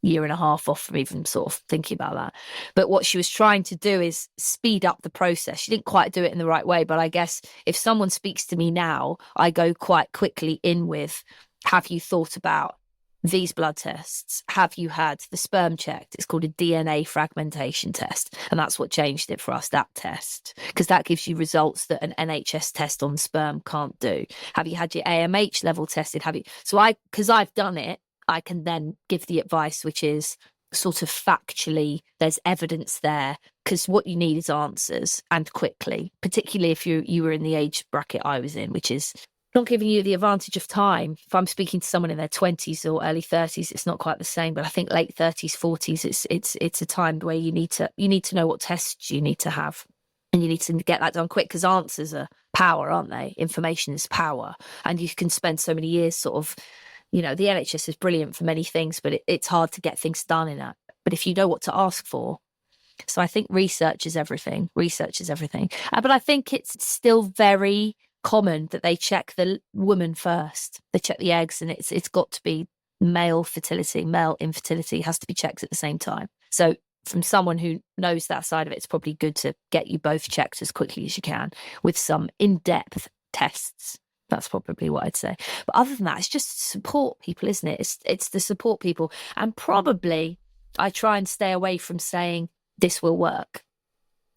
year and a half off from even sort of thinking about that. But what she was trying to do is speed up the process. She didn't quite do it in the right way, but I guess if someone speaks to me now, I go quite quickly in with, have you thought about these blood tests? Have you had the sperm checked? It's called a DNA fragmentation test. And that's what changed it for us, that test, because that gives you results that an NHS test on sperm can't do. Have you had your AMH level tested? Because I've done it, I can then give the advice, which is sort of factually, there's evidence there, because what you need is answers, and quickly, particularly if you were in the age bracket I was in, which is not giving you the advantage of time. If I'm speaking to someone in their 20s or early 30s, it's not quite the same. But I think late 30s, 40s, it's a time where you need to know what tests you need to have, and you need to get that done quick, because answers are power, aren't they? Information is power, and you can spend so many years sort of, the NHS is brilliant for many things, but it's hard to get things done in that. But if you know what to ask for. So I think research is everything. But I think it's still very common that they check the woman first. They check the eggs, and it's got to be male infertility has to be checked at the same time. So from someone who knows that side of it, it's probably good to get you both checked as quickly as you can with some in-depth tests. That's probably what I'd say. But other than that, it's just support people, isn't it? It's the support people. And probably I try and stay away from saying, this will work,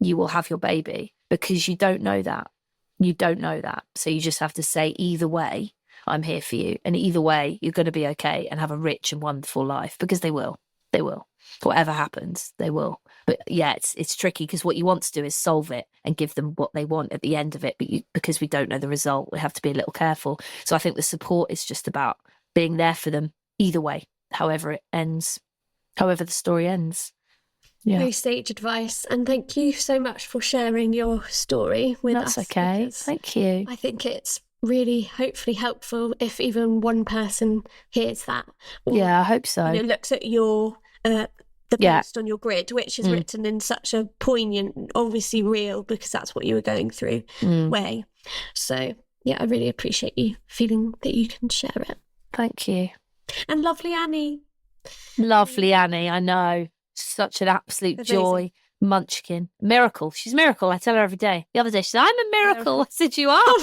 you will have your baby, because you don't know that. So you just have to say, either way, I'm here for you. And either way, you're going to be okay and have a rich and wonderful life, because they will. Whatever happens, they will. But yeah, it's tricky, because what you want to do is solve it and give them what they want at the end of it. But because we don't know the result, we have to be a little careful. So I think the support is just about being there for them either way, however it ends, however the story ends. Yeah. Very sage advice, and thank you so much for sharing your story with us. That's okay. Thank you. I think it's really hopefully helpful if even one person hears that. Or, I hope so. Looks at your the post on your grid, which is written in such a poignant, obviously real, because that's what you were going through way. So yeah, I really appreciate you feeling that you can share it. Thank you. And lovely Annie, I know. Such an absolute Amazing. Joy. Munchkin. Miracle. She's a miracle. I tell her every day. The other day she said, I'm a miracle. I said, you are.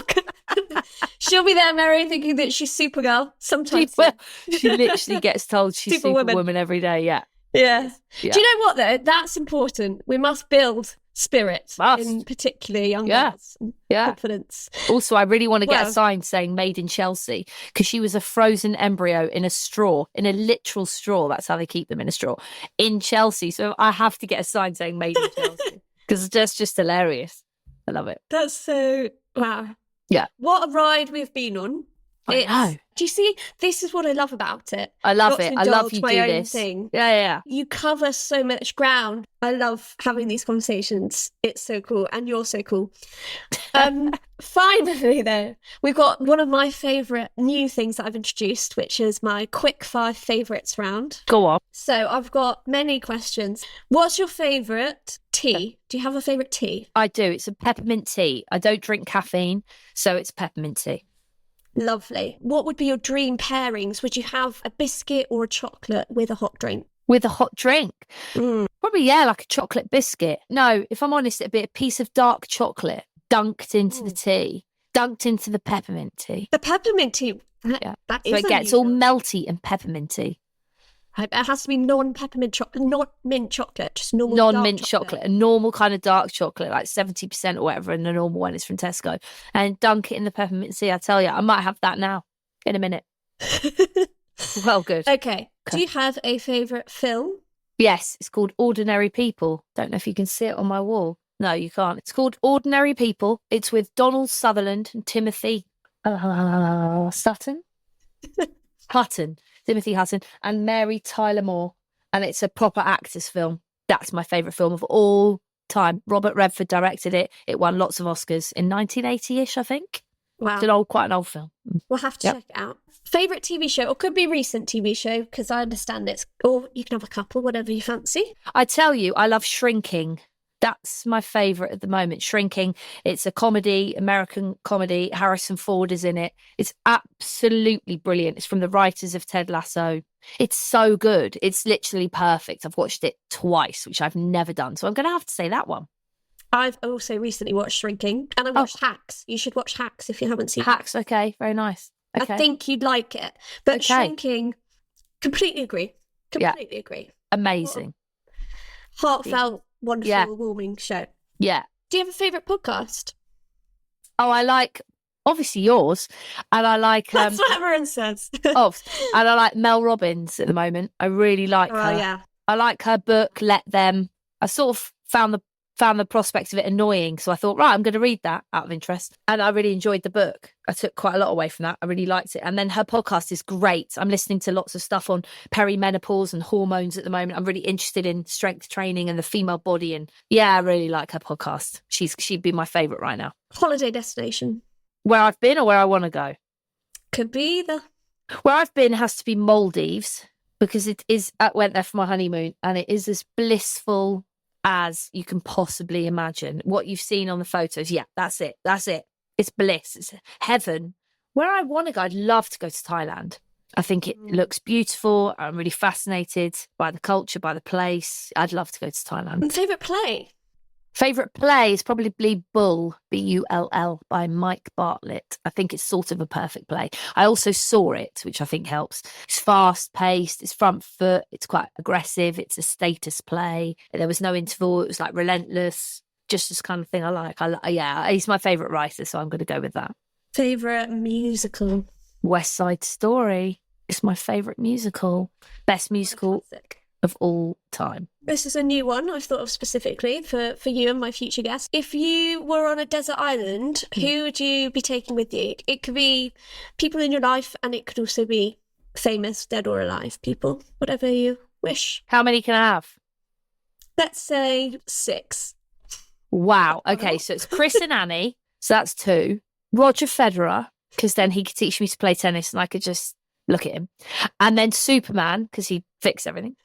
She'll be there, Mary, thinking that she's Supergirl sometimes. She literally gets told she's Superwoman every day. Yeah. Do you know what, though? That's important. We must build spirit in particularly young girls. Confidence. Also, I really want to get a sign saying made in Chelsea, because she was a frozen embryo in a straw, in a literal straw. That's how they keep them, in a straw, in Chelsea. So I have to get a sign saying made in Chelsea, because that's just hilarious. I love it. That's so, wow. Yeah. What a ride we've been on. I know. Do you see? This is what I love about it. I love it. I love you my do own this. Thing. Yeah. You cover so much ground. I love having these conversations. It's so cool, and you're so cool. Finally, though, we've got one of my favourite new things that I've introduced, which is my quick 5 favourites round. Go on. So I've got many questions. What's your favourite tea? Do you have a favourite tea? I do. It's a peppermint tea. I don't drink caffeine, so it's peppermint tea. Lovely. What would be your dream pairings? Would you have a biscuit or a chocolate with a hot drink? With a hot drink? Probably, like a chocolate biscuit. No, if I'm honest, it'd be a piece of dark chocolate dunked into the tea, dunked into the peppermint tea. The peppermint tea? That is so it gets all melty and pepperminty. It has to be non-peppermint chocolate, not mint chocolate, just normal non-mint chocolate. A normal kind of dark chocolate, like 70% or whatever, and the normal one is from Tesco. And dunk it in the peppermint tea. I tell you, I might have that now in a minute. Well, good. Okay. Do you have a favourite film? Yes, it's called Ordinary People. Don't know if you can see it on my wall. No, you can't. It's called Ordinary People. It's with Donald Sutherland and Timothy Hutton. Timothy Hutton and Mary Tyler Moore. And it's a proper actors film. That's my favourite film of all time. Robert Redford directed it. It won lots of Oscars in 1980-ish, I think. Wow. It's quite an old film. We'll have to check it out. Favourite TV show, or could be recent TV show, because I understand it's, or you can have a couple, whatever you fancy. I tell you, I love Shrinking. That's my favourite at the moment. Shrinking. It's a comedy, American comedy. Harrison Ford is in it. It's absolutely brilliant. It's from the writers of Ted Lasso. It's so good. It's literally perfect. I've watched it twice, which I've never done. So I'm going to have to say that one. I've also recently watched Shrinking, and I watched Hacks. You should watch Hacks if you haven't seen Hacks. Okay, very nice. Okay. I think you'd like it. But Shrinking, completely agree. Completely agree. Amazing. Heartfelt, wonderful, warming show. Yeah. Do you have a favourite podcast? Oh, I like, obviously yours, and I like... That's what everyone says. And I like Mel Robbins at the moment. I really like her. Yeah. I like her book, Let Them. I sort of found the found the prospect of it annoying. So I thought, right, I'm going to read that out of interest. And I really enjoyed the book. I took quite a lot away from that. I really liked it. And then her podcast is great. I'm listening to lots of stuff on perimenopause and hormones at the moment. I'm really interested in strength training and the female body. And yeah, I really like her podcast. She'd be my favourite right now. Holiday destination. Where I've been or where I want to go? Could be either. Where I've been has to be Maldives, because I went there for my honeymoon and it is as blissful as you can possibly imagine. What you've seen on the photos, yeah, that's it. It's bliss. It's heaven. Where I want to go, I'd love to go to Thailand. I think it looks beautiful. I'm really fascinated by the culture, by the place. I'd love to go to Thailand. And favourite play? Favourite play is probably Bull, Bull, by Mike Bartlett. I think it's sort of a perfect play. I also saw it, which I think helps. It's fast-paced, it's front foot, it's quite aggressive, it's a status play. There was no interval, it was like relentless, just this kind of thing I like. Yeah, he's my favourite writer, so I'm going to go with that. Favourite musical? West Side Story. It's my favourite musical. Best musical of all time. This is a new one I've thought of specifically for you and my future guests. If you were on a desert island, who would you be taking with you? It could be people in your life, and it could also be famous, dead or alive people, whatever you wish. How many can I have? Let's say 6. Wow. Okay, so it's Chris and Annie, so that's 2. Roger Federer, because then he could teach me to play tennis and I could just look at him. And then Superman, because he'd fix everything.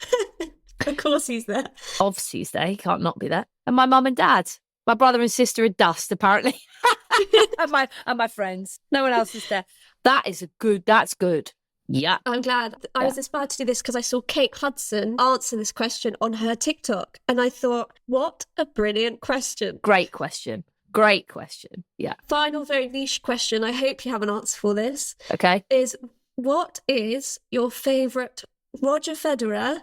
Of course he's there. Obviously he's there. He can't not be there. And my mum and dad. My brother and sister are dust, apparently. and my friends. No one else is there. That's good. Yeah. I'm glad. I was inspired to do this because I saw Kate Hudson answer this question on her TikTok. And I thought, what a brilliant question. Great question. Yeah. Final, very niche question. I hope you have an answer for this. Okay. What is your favourite Roger Federer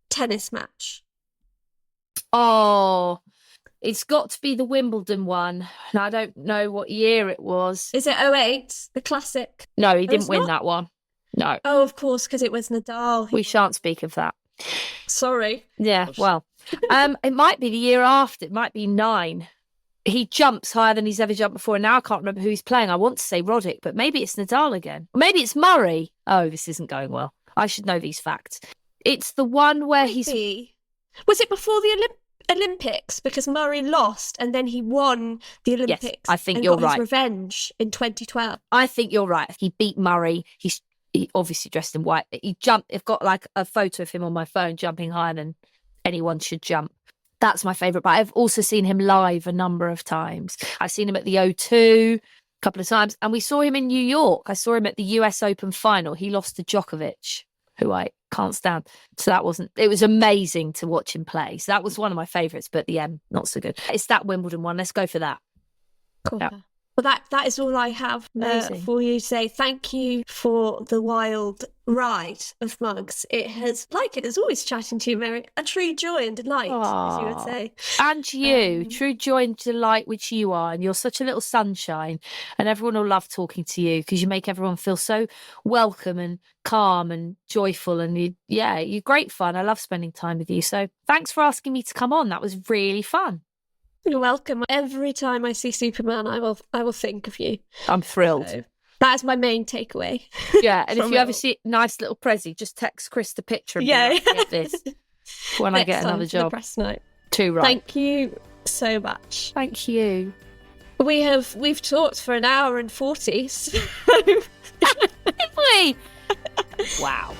tennis match? Oh, it's got to be the Wimbledon one. And I don't know what year it was. Is it 08, the classic? No, he didn't win that one. No. Oh, of course, because it was Nadal. We shan't speak of that. Sorry. Yeah, well, it might be the year after. It might be 9. He jumps higher than he's ever jumped before. And now I can't remember who he's playing. I want to say Roddick, but maybe it's Nadal again. Or maybe it's Murray. Oh, this isn't going well. I should know these facts. It's the one where maybe. Was it before the Olympics? Because Murray lost and then he won the Olympics. Yes, I think and you're got right. His revenge in 2012. I think you're right. He beat Murray. He obviously dressed in white. He jumped. I've got like a photo of him on my phone jumping higher than anyone should jump. That's my favourite. But I've also seen him live a number of times. I've seen him at the O2 a couple of times. And we saw him in New York. I saw him at the US Open final. He lost to Djokovic, who I can't stand. So it was amazing to watch him play. So that was one of my favourites, but the M, not so good. It's that Wimbledon one. Let's go for that. Cool. Yeah. Well, that is all I have for you to say. Thank you for the wild ride of mugs. It has always chatting to you, Mary, a true joy and delight, as you would say. And you, true joy and delight, which you are. And you're such a little sunshine. And everyone will love talking to you because you make everyone feel so welcome and calm and joyful. And you're great fun. I love spending time with you. So thanks for asking me to come on. That was really fun. You're welcome. Every time I see Superman, I will think of you. I'm thrilled. So that is my main takeaway. Yeah, and if you ever see a nice little prezi, just text Chris the picture and be like, get this when I get another job. The press night. Too right. Thank you so much. Thank you. We've talked for an hour and 40. So... Have we? Wow.